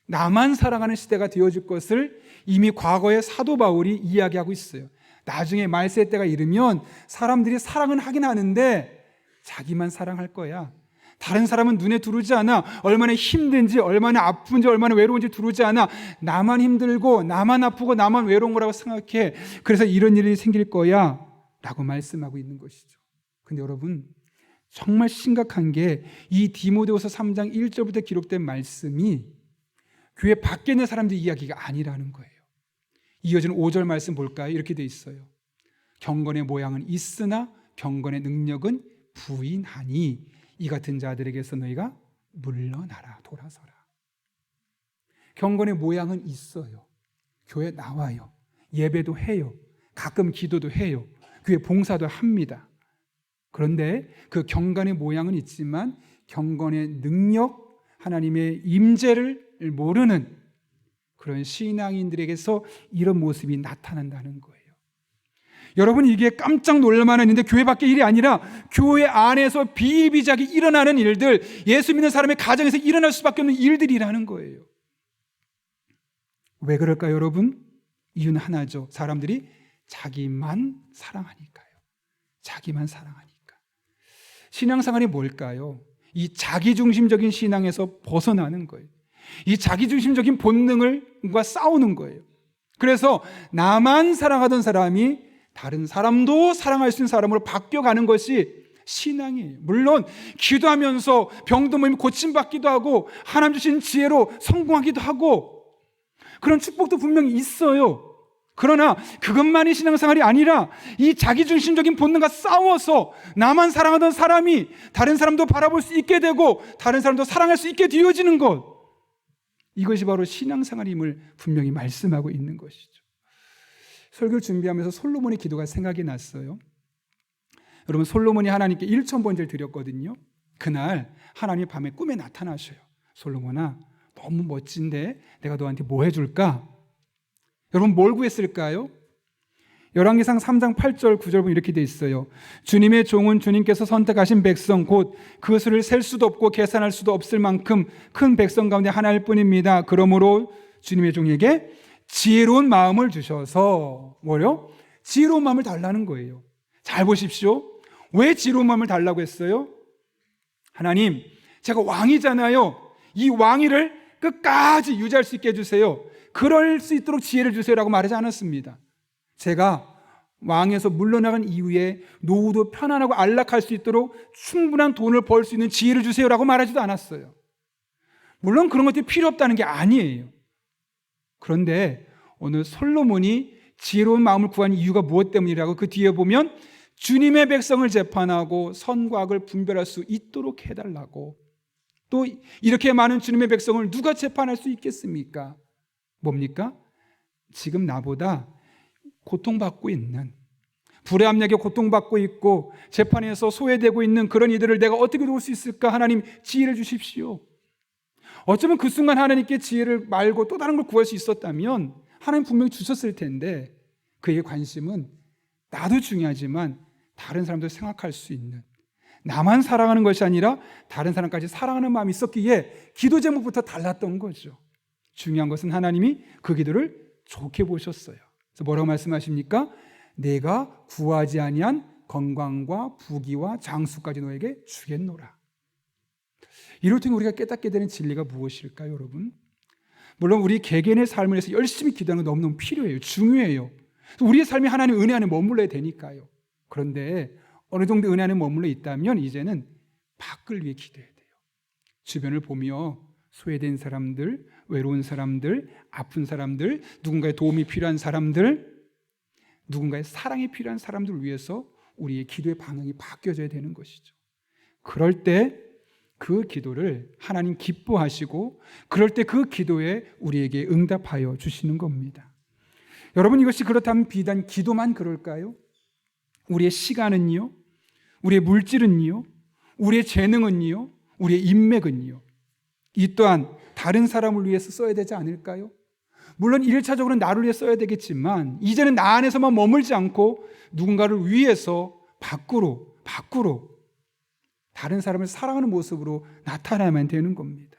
나만 사랑하는 시대가 되어질 것을 이미 과거의 사도 바울이 이야기하고 있어요. 나중에 말세 때가 이르면 사람들이 사랑은 하긴 하는데 자기만 사랑할 거야. 다른 사람은 눈에 들어오지 않아. 얼마나 힘든지, 얼마나 아픈지, 얼마나 외로운지 들어오지 않아. 나만 힘들고 나만 아프고 나만 외로운 거라고 생각해. 그래서 이런 일이 생길 거야 라고 말씀하고 있는 것이죠. 근데 여러분, 정말 심각한 게 이 디모데후서 3장 1절부터 기록된 말씀이 교회 밖에 있는 사람들 이야기가 아니라는 거예요. 이어지는 5절 말씀 볼까요? 이렇게 돼 있어요. 경건의 모양은 있으나 경건의 능력은 부인하니 이 같은 자들에게서 너희가 물러나라, 돌아서라. 경건의 모양은 있어요. 교회 나와요. 예배도 해요. 가끔 기도도 해요. 교회 봉사도 합니다. 그런데 그 경건의 모양은 있지만 경건의 능력, 하나님의 임재를 모르는 그런 신앙인들에게서 이런 모습이 나타난다는 거예요. 여러분, 이게 깜짝 놀랄만한 일인데 교회 밖의 일이 아니라 교회 안에서 비일비재하게 일어나는 일들, 예수 믿는 사람의 가정에서 일어날 수밖에 없는 일들이라는 거예요. 왜 그럴까요, 여러분? 이유는 하나죠. 사람들이 자기만 사랑하니까요. 자기만 사랑하니까. 신앙생활이 뭘까요? 이 자기중심적인 신앙에서 벗어나는 거예요. 이 자기중심적인 본능과 싸우는 거예요. 그래서 나만 사랑하던 사람이 다른 사람도 사랑할 수 있는 사람으로 바뀌어가는 것이 신앙이에요. 물론 기도하면서 병도 몸이 고침받기도 하고 하나님 주신 지혜로 성공하기도 하고 그런 축복도 분명히 있어요. 그러나 그것만이 신앙생활이 아니라 이 자기중심적인 본능과 싸워서 나만 사랑하던 사람이 다른 사람도 바라볼 수 있게 되고 다른 사람도 사랑할 수 있게 되어지는 것, 이것이 바로 신앙생활임을 분명히 말씀하고 있는 것이죠. 설교를 준비하면서 솔로몬의 기도가 생각이 났어요. 여러분, 솔로몬이 하나님께 1,000번제를 드렸거든요. 그날 하나님이 밤에 꿈에 나타나셔요. 솔로몬아, 너무 멋진데 내가 너한테 뭐 해줄까? 여러분, 뭘 구했을까요? 열왕기상 3장 8절 9절 보면 이렇게 돼 있어요. 주님의 종은 주님께서 선택하신 백성 곧 그 수를 셀 수도 없고 계산할 수도 없을 만큼 큰 백성 가운데 하나일 뿐입니다. 그러므로 주님의 종에게 지혜로운 마음을 주셔서 뭐요? 지혜로운 마음을 달라는 거예요. 잘 보십시오. 왜 지혜로운 마음을 달라고 했어요? 하나님, 제가 왕이잖아요. 이 왕위를 끝까지 유지할 수 있게 해주세요. 그럴 수 있도록 지혜를 주세요라고 말하지 않았습니다. 제가 왕에서 물러나간 이후에 노후도 편안하고 안락할 수 있도록 충분한 돈을 벌 수 있는 지혜를 주세요라고 말하지도 않았어요. 물론 그런 것들이 필요 없다는 게 아니에요. 그런데 오늘 솔로몬이 지혜로운 마음을 구한 이유가 무엇 때문이라고 그 뒤에 보면 주님의 백성을 재판하고 선과 악을 분별할 수 있도록 해달라고. 또 이렇게 많은 주님의 백성을 누가 재판할 수 있겠습니까? 뭡니까? 지금 나보다 고통받고 있는, 불의 압력에 고통받고 있고 재판에서 소외되고 있는 그런 이들을 내가 어떻게 도울 수 있을까? 하나님, 지혜를 주십시오. 어쩌면 그 순간 하나님께 지혜를 말고 또 다른 걸 구할 수 있었다면 하나님 분명히 주셨을 텐데 그의 관심은 나도 중요하지만 다른 사람도 생각할 수 있는, 나만 사랑하는 것이 아니라 다른 사람까지 사랑하는 마음이 있었기에 기도 제목부터 달랐던 거죠. 중요한 것은 하나님이 그 기도를 좋게 보셨어요. 그래서 뭐라고 말씀하십니까? 내가 구하지 아니한 건강과 부귀와 장수까지 너에게 주겠노라. 이를 통해 우리가 깨닫게 되는 진리가 무엇일까요, 여러분? 물론 우리 개개인의 삶을 위해서 열심히 기도하는 건 너무너무 필요해요. 중요해요. 우리의 삶이 하나님의 은혜 안에 머물러야 되니까요. 그런데 어느 정도 은혜 안에 머물러 있다면 이제는 밖을 위해 기도해야 돼요. 주변을 보며 소외된 사람들, 외로운 사람들, 아픈 사람들, 누군가의 도움이 필요한 사람들, 누군가의 사랑이 필요한 사람들을 위해서 우리의 기도의 방향이 바뀌어져야 되는 것이죠. 그럴 때 그 기도를 하나님 기뻐하시고 그럴 때 그 기도에 우리에게 응답하여 주시는 겁니다. 여러분, 이것이 그렇다면 비단 기도만 그럴까요? 우리의 시간은요? 우리의 물질은요, 우리의 재능은요, 우리의 인맥은요, 이 또한 다른 사람을 위해서 써야 되지 않을까요? 물론 1차적으로 나를 위해 써야 되겠지만 이제는 나 안에서만 머물지 않고 누군가를 위해서 밖으로 다른 사람을 사랑하는 모습으로 나타나야만 되는 겁니다.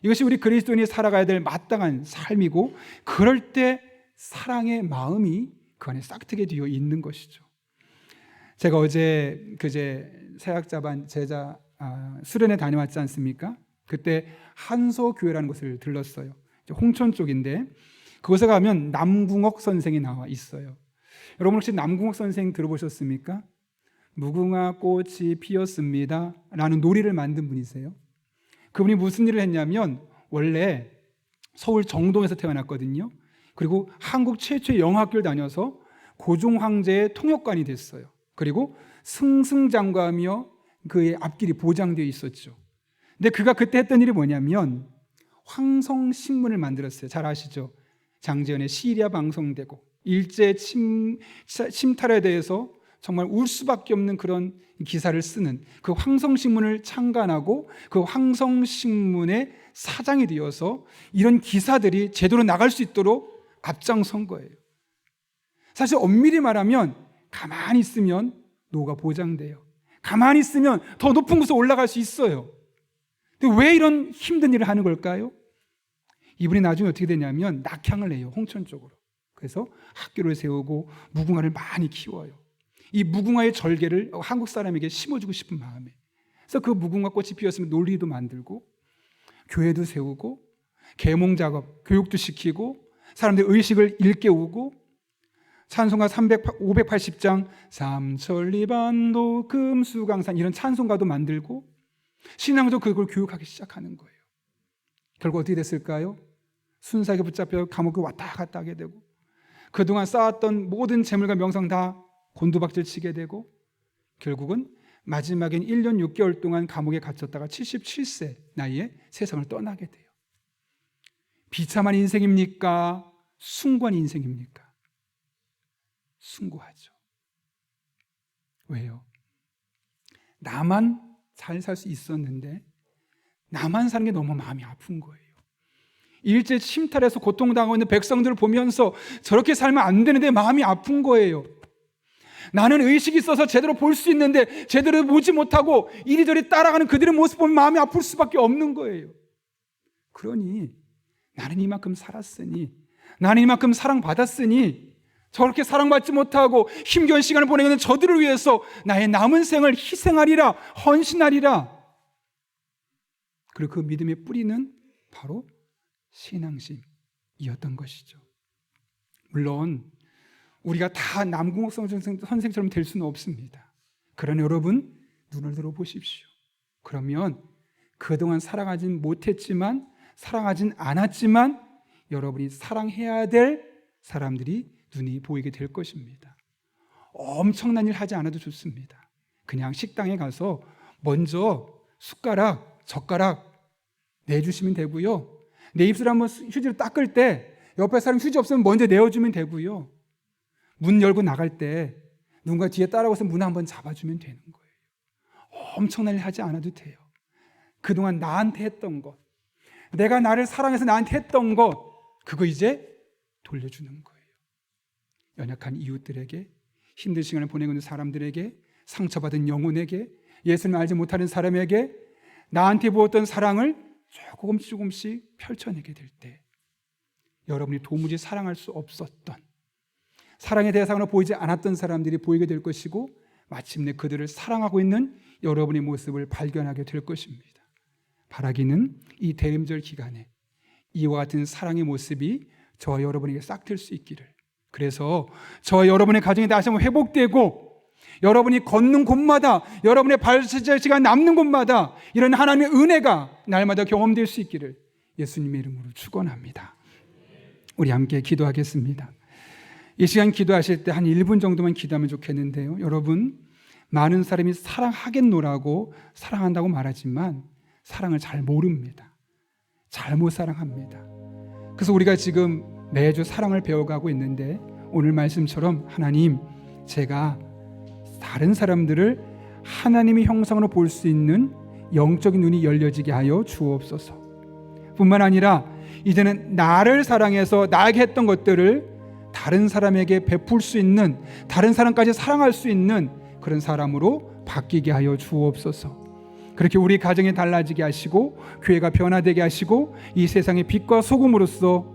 이것이 우리 그리스도인이 살아가야 될 마땅한 삶이고, 그럴 때 사랑의 마음이 그 안에 싹트게 되어 있는 것이죠. 제가 그제 새학자반 제자 수련회 다녀왔지 않습니까? 그때 한소교회라는 곳을 들렀어요. 홍천 쪽인데 그곳에 가면 남궁옥 선생이 나와 있어요. 여러분 혹시 남궁옥 선생 들어보셨습니까? 무궁화 꽃이 피었습니다 라는 놀이를 만든 분이세요. 그분이 무슨 일을 했냐면 원래 서울 정동에서 태어났거든요. 그리고 한국 최초의 영어학교를 다녀서 고종 황제의 통역관이 됐어요. 그리고 승승장구하며 그의 앞길이 보장되어 있었죠. 근데 그가 그때 했던 일이 뭐냐면 황성신문을 만들었어요. 잘 아시죠? 장제연의 시리아 방송되고 일제 침탈에 대해서 정말 울 수밖에 없는 그런 기사를 쓰는 그 황성신문을 창간하고 그 황성신문의 사장이 되어서 이런 기사들이 제대로 나갈 수 있도록 앞장선 거예요. 사실 엄밀히 말하면 가만히 있으면 노가 보장돼요. 가만히 있으면 더 높은 곳에 올라갈 수 있어요. 근데 왜 이런 힘든 일을 하는 걸까요? 이분이 나중에 어떻게 되냐면 낙향을 내요. 홍천 쪽으로. 그래서 학교를 세우고 무궁화를 많이 키워요. 이 무궁화의 절개를 한국 사람에게 심어주고 싶은 마음에, 그래서 그 무궁화 꽃이 피었으면 놀이도 만들고 교회도 세우고 계몽 작업, 교육도 시키고 사람들 의식을 일깨우고 찬송가 580장 삼천리반도 금수강산 이런 찬송가도 만들고 신앙도 그걸 교육하기 시작하는 거예요. 결국 어떻게 됐을까요? 순사에게 붙잡혀 감옥에 왔다 갔다 하게 되고 그동안 쌓았던 모든 재물과 명성 다 곤두박질 치게 되고 결국은 마지막엔 1년 6개월 동안 감옥에 갇혔다가 77세 나이에 세상을 떠나게 돼요. 비참한 인생입니까? 숭고한 인생입니까? 숭고하죠. 왜요? 나만 잘 살 수 있었는데 나만 사는 게 너무 마음이 아픈 거예요. 일제 침탈해서 고통당하고 있는 백성들을 보면서 저렇게 살면 안 되는데 마음이 아픈 거예요. 나는 의식이 있어서 제대로 볼 수 있는데 제대로 보지 못하고 이리저리 따라가는 그들의 모습 보면 마음이 아플 수밖에 없는 거예요. 그러니 나는 이만큼 살았으니, 나는 이만큼 사랑받았으니 저렇게 사랑받지 못하고 힘겨운 시간을 보내고 있는 저들을 위해서 나의 남은 생을 희생하리라, 헌신하리라. 그리고 그 믿음의 뿌리는 바로 신앙심이었던 것이죠. 물론 우리가 다 남궁옥 선생처럼 될 수는 없습니다. 그러나 여러분 눈을 들어보십시오. 그러면 그동안 사랑하진 못했지만, 사랑하진 않았지만 여러분이 사랑해야 될 사람들이 눈이 보이게 될 것입니다. 엄청난 일 하지 않아도 좋습니다. 그냥 식당에 가서 먼저 숟가락, 젓가락 내주시면 되고요. 내 입술 한번 휴지로 닦을 때 옆에 사람 휴지 없으면 먼저 내어주면 되고요. 문 열고 나갈 때 누군가 뒤에 따라와서 문 한번 잡아주면 되는 거예요. 엄청난 일 하지 않아도 돼요. 그동안 나한테 했던 것, 내가 나를 사랑해서 나한테 했던 것, 그거 이제 돌려주는 거예요. 연약한 이웃들에게, 힘든 시간을 보내고 있는 사람들에게, 상처받은 영혼에게, 예수님을 알지 못하는 사람에게 나한테 부었던 사랑을 조금씩 펼쳐내게 될 때 여러분이 도무지 사랑할 수 없었던, 사랑의 대상으로 보이지 않았던 사람들이 보이게 될 것이고 마침내 그들을 사랑하고 있는 여러분의 모습을 발견하게 될 것입니다. 바라기는 이 대림절 기간에 이와 같은 사랑의 모습이 저와 여러분에게 싹틀 수 있기를, 그래서 저와 여러분의 가정이 다시 한번 회복되고 여러분이 걷는 곳마다, 여러분의 발자취가 남는 곳마다 이런 하나님의 은혜가 날마다 경험될 수 있기를 예수님의 이름으로 축원합니다. 우리 함께 기도하겠습니다. 이 시간 기도하실 때 한 1분 정도만 기도하면 좋겠는데요. 여러분, 많은 사람이 사랑하겠노라고 사랑한다고 말하지만 사랑을 잘 모릅니다. 잘못 사랑합니다. 그래서 우리가 지금 매주 사랑을 배워가고 있는데 오늘 말씀처럼 하나님, 제가 다른 사람들을 하나님의 형상으로 볼 수 있는 영적인 눈이 열려지게 하여 주옵소서. 뿐만 아니라 이제는 나를 사랑해서 나에게 했던 것들을 다른 사람에게 베풀 수 있는, 다른 사람까지 사랑할 수 있는 그런 사람으로 바뀌게 하여 주옵소서. 그렇게 우리 가정이 달라지게 하시고 교회가 변화되게 하시고 이 세상의 빛과 소금으로서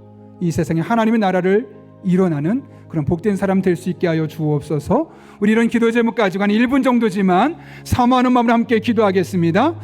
이 세상에 하나님의 나라를 일어나는 그런 복된 사람 될 수 있게 하여 주옵소서. 우리 이런 기도 제목 가지고 한 1분 정도지만 사모하는 마음으로 함께 기도하겠습니다.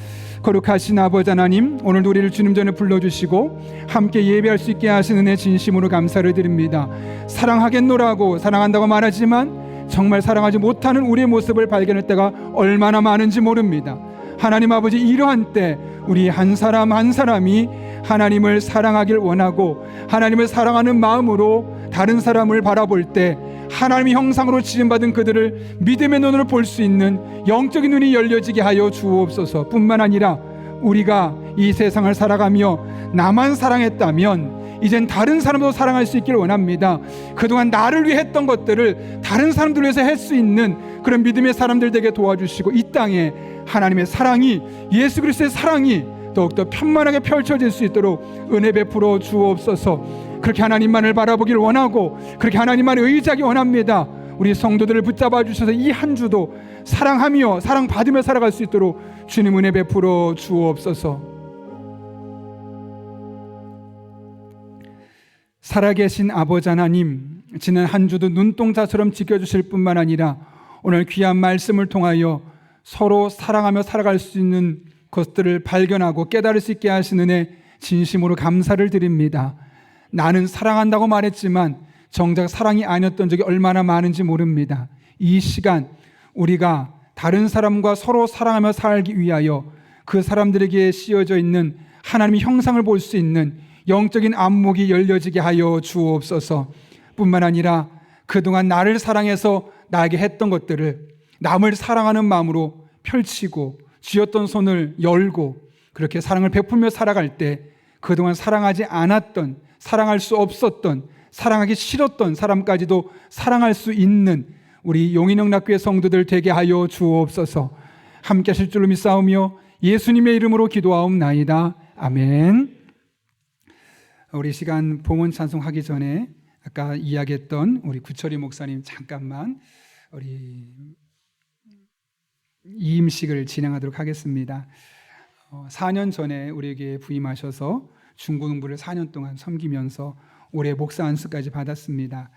거룩하신 아버지 하나님, 오늘도 우리를 주님 전에 불러주시고 함께 예배할 수 있게 하신 은혜 진심으로 감사를 드립니다. 사랑하겠노라고 사랑한다고 말하지만 정말 사랑하지 못하는 우리의 모습을 발견할 때가 얼마나 많은지 모릅니다. 하나님 아버지, 이러한 때 우리 한 사람 한 사람이 하나님을 사랑하길 원하고 하나님을 사랑하는 마음으로 다른 사람을 바라볼 때 하나님의 형상으로 지음받은 그들을 믿음의 눈으로 볼 수 있는 영적인 눈이 열려지게 하여 주옵소서. 뿐만 아니라 우리가 이 세상을 살아가며 나만 사랑했다면 이젠 다른 사람도 사랑할 수 있기를 원합니다. 그동안 나를 위해 했던 것들을 다른 사람들 위해서 할 수 있는 그런 믿음의 사람들 되게 도와주시고 이 땅에 하나님의 사랑이, 예수 그리스도의 사랑이 더욱더 편만하게 펼쳐질 수 있도록 은혜 베풀어 주옵소서. 그렇게 하나님만을 바라보길 원하고 그렇게 하나님만을 의지하기 원합니다. 우리 성도들을 붙잡아 주셔서 이 한 주도 사랑하며 사랑받으며 살아갈 수 있도록 주님 은혜 베풀어 주옵소서. 살아계신 아버지 하나님, 지난 한 주도 눈동자처럼 지켜주실 뿐만 아니라 오늘 귀한 말씀을 통하여 서로 사랑하며 살아갈 수 있는 것들을 발견하고 깨달을 수 있게 하시는 은혜 진심으로 감사를 드립니다. 나는 사랑한다고 말했지만 정작 사랑이 아니었던 적이 얼마나 많은지 모릅니다. 이 시간 우리가 다른 사람과 서로 사랑하며 살기 위하여 그 사람들에게 씌워져 있는 하나님의 형상을 볼 수 있는 영적인 안목이 열려지게 하여 주옵소서. 뿐만 아니라 그동안 나를 사랑해서 나에게 했던 것들을 남을 사랑하는 마음으로 펼치고 쥐었던 손을 열고 그렇게 사랑을 베풀며 살아갈 때 그동안 사랑하지 않았던, 사랑할 수 없었던, 사랑하기 싫었던 사람까지도 사랑할 수 있는 우리 용인영락교회 성도들 되게 하여 주옵소서. 함께 하실 줄로 믿사오며 예수님의 이름으로 기도하옵나이다. 아멘. 우리 시간 봉헌 찬송하기 전에 아까 이야기했던 우리 구철이 목사님 잠깐만 우리 이임식을 진행하도록 하겠습니다. 4년 전에 우리에게 부임하셔서 중고등부를 4년 동안 섬기면서 올해 목사 안수까지 받았습니다.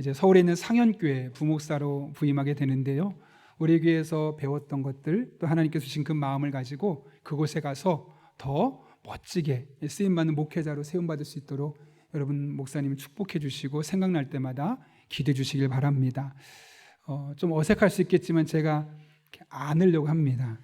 이제 서울에 있는 상현교회 부목사로 부임하게 되는데요. 우리 교회에서 배웠던 것들 또 하나님께서 주신 그 마음을 가지고 그곳에 가서 더 멋지게 쓰임받는 목회자로 세움받을 수 있도록 여러분 목사님 축복해 주시고 생각날 때마다 기도해 주시길 바랍니다. 좀 어색할 수 있겠지만 제가 안으려고 합니다.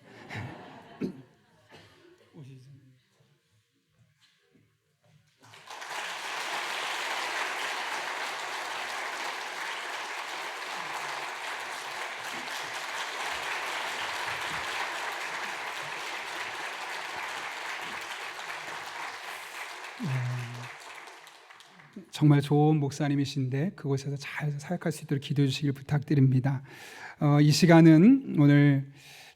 정말 좋은 목사님이신데 그곳에서 잘 사역할 수 있도록 기도해 주시길 부탁드립니다. 이 시간은 오늘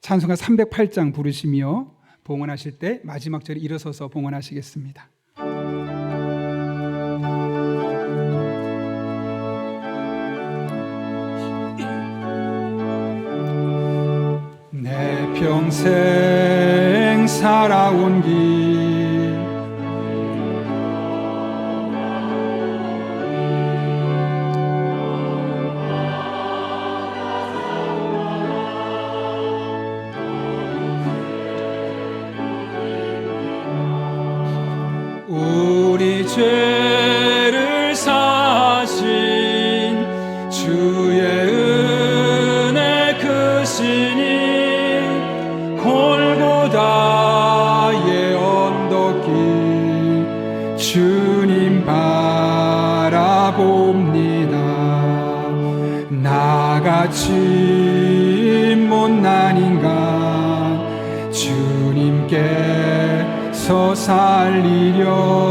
찬송가 308장 부르시며 봉헌하실 때 마지막 절에 일어서서 봉헌하시겠습니다. 내 평생 살아온 길 죄를 사신 주의 은혜 크시니 골고다의 언덕길 주님 바라봅니다. 나같이 못난 인간 주님께서 살리려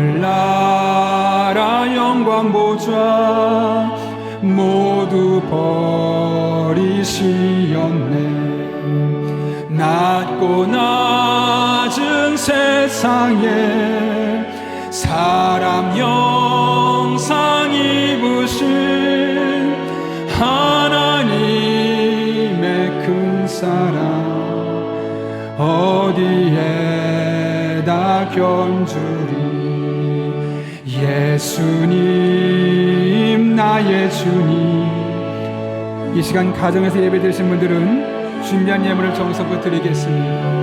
하늘나라 영광 보좌 모두 버리고 버리시었네. 낮고 낮은 세상에 사람 형상 입으신 하나님의 큰 사랑 어디에다 견주리. 예수님 나의 주님. 이 시간 가정에서 예배 드리신 분들은 준비한 예물을 정성껏 드리겠습니다.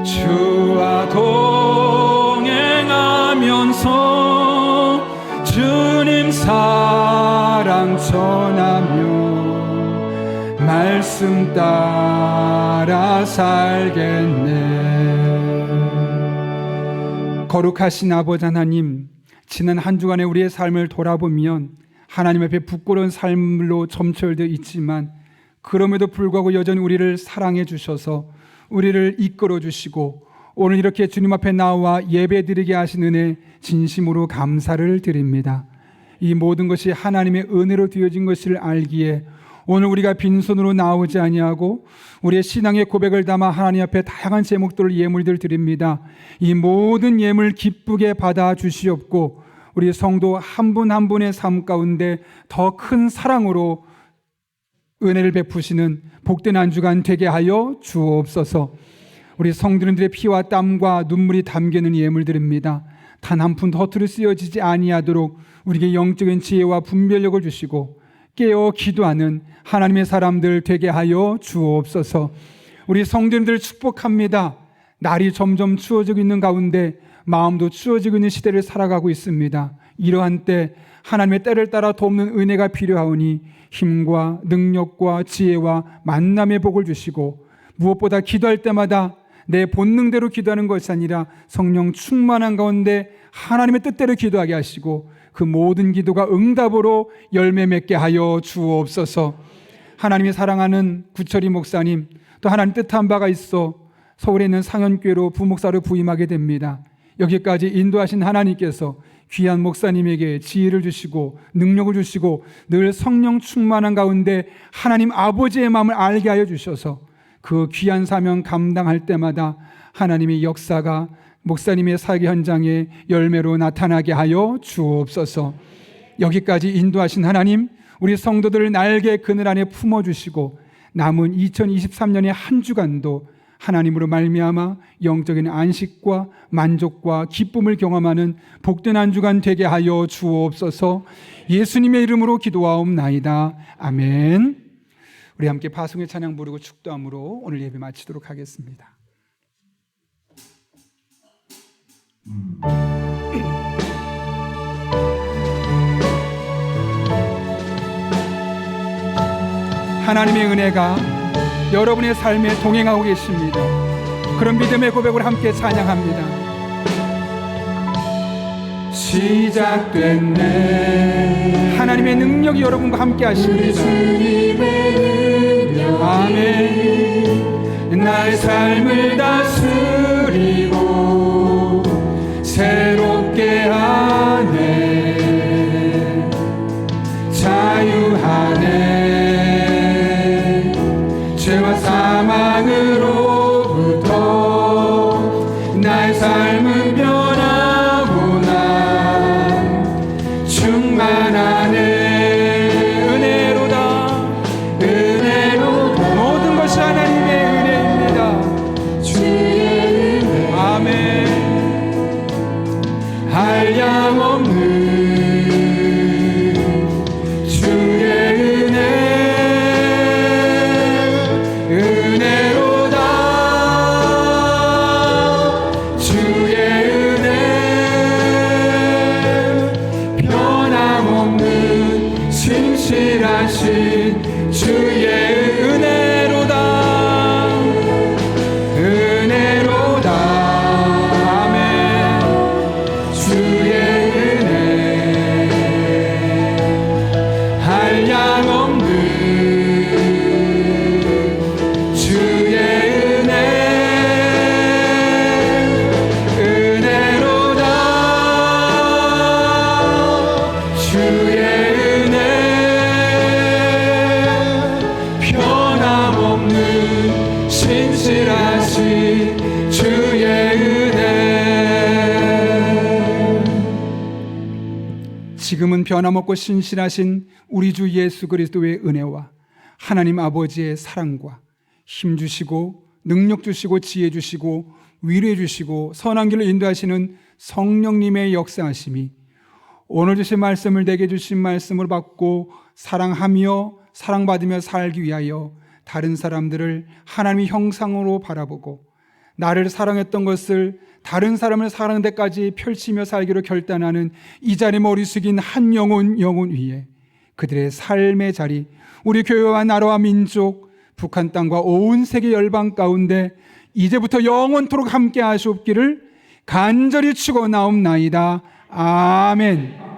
주와 동행하면서 주님 사랑 전하며 말씀 따라 살겠네. 거룩하신 아버지 하나님, 지난 한 주간의 우리의 삶을 돌아보면 하나님 앞에 부끄러운 삶으로 점철되어 있지만 그럼에도 불구하고 여전히 우리를 사랑해 주셔서 우리를 이끌어 주시고 오늘 이렇게 주님 앞에 나와 예배드리게 하신 은혜 진심으로 감사를 드립니다. 이 모든 것이 하나님의 은혜로 되어진 것을 알기에 오늘 우리가 빈손으로 나오지 아니하고 우리의 신앙의 고백을 담아 하나님 앞에 다양한 제목들을 예물들 드립니다. 이 모든 예물 기쁘게 받아 주시옵고 우리 성도 한 분 한 분의 삶 가운데 더 큰 사랑으로 은혜를 베푸시는 복된 한 주간 되게 하여 주옵소서. 우리 성도님들의 피와 땀과 눈물이 담기는 예물들입니다. 단 한 푼 허투루 쓰여지지 아니하도록 우리에게 영적인 지혜와 분별력을 주시고 깨어 기도하는 하나님의 사람들 되게 하여 주옵소서. 우리 성도님들 축복합니다. 날이 점점 추워지고 있는 가운데 마음도 추워지고 있는 시대를 살아가고 있습니다. 이러한 때 하나님의 때를 따라 돕는 은혜가 필요하오니 힘과 능력과 지혜와 만남의 복을 주시고 무엇보다 기도할 때마다 내 본능대로 기도하는 것이 아니라 성령 충만한 가운데 하나님의 뜻대로 기도하게 하시고 그 모든 기도가 응답으로 열매 맺게 하여 주옵소서. 하나님이 사랑하는 구철이 목사님, 또 하나님 뜻한 바가 있어 서울에 있는 상현교회로 부목사로 부임하게 됩니다. 여기까지 인도하신 하나님께서 귀한 목사님에게 지혜를 주시고 능력을 주시고 늘 성령 충만한 가운데 하나님 아버지의 마음을 알게 하여 주셔서 그 귀한 사명 감당할 때마다 하나님의 역사가 목사님의 사역 현장에 열매로 나타나게 하여 주옵소서. 여기까지 인도하신 하나님, 우리 성도들을 날개 그늘 안에 품어주시고 남은 2023년의 한 주간도 하나님으로 말미암아 영적인 안식과 만족과 기쁨을 경험하는 복된 한 주간 되게 하여 주옵소서. 예수님의 이름으로 기도하옵나이다. 아멘. 우리 함께 파송의 찬양 부르고 축도함으로 오늘 예배 마치도록 하겠습니다. 하나님의 은혜가 여러분의 삶에 동행하고 계십니다. 그런 믿음의 고백을 함께 찬양합니다. 시작됐네. 하나님의 능력이 여러분과 함께 하십니다. 아멘. 나의 삶을 다스리고 새롭게 하네. 자유하네. 죄와 사망으로부터 나의 삶은 변하구나. 충만하네. 은혜로다. 은혜로다. 모든 것이 하나님의 은혜입니다. 주의 은혜. 아멘. 한량없는 주의 은혜. 은혜로 지금은 변함없고 신실하신 우리 주 예수 그리스도의 은혜와 하나님 아버지의 사랑과 힘 주시고 능력 주시고 지혜 주시고 위로해 주시고 선한 길로 인도하시는 성령님의 역사하심이 오늘 주신 말씀을 내게 주신 말씀을 받고 사랑하며 사랑받으며 살기 위하여 다른 사람들을 하나님의 형상으로 바라보고 나를 사랑했던 것을 다른 사람을 사랑하는 데까지 펼치며 살기로 결단하는 이 자리 머리 숙인 한 영혼 위에 그들의 삶의 자리, 우리 교회와 나라와 민족, 북한 땅과 온 세계 열방 가운데 이제부터 영원토록 함께 하시옵기를 간절히 축원하옵나이다. 아멘.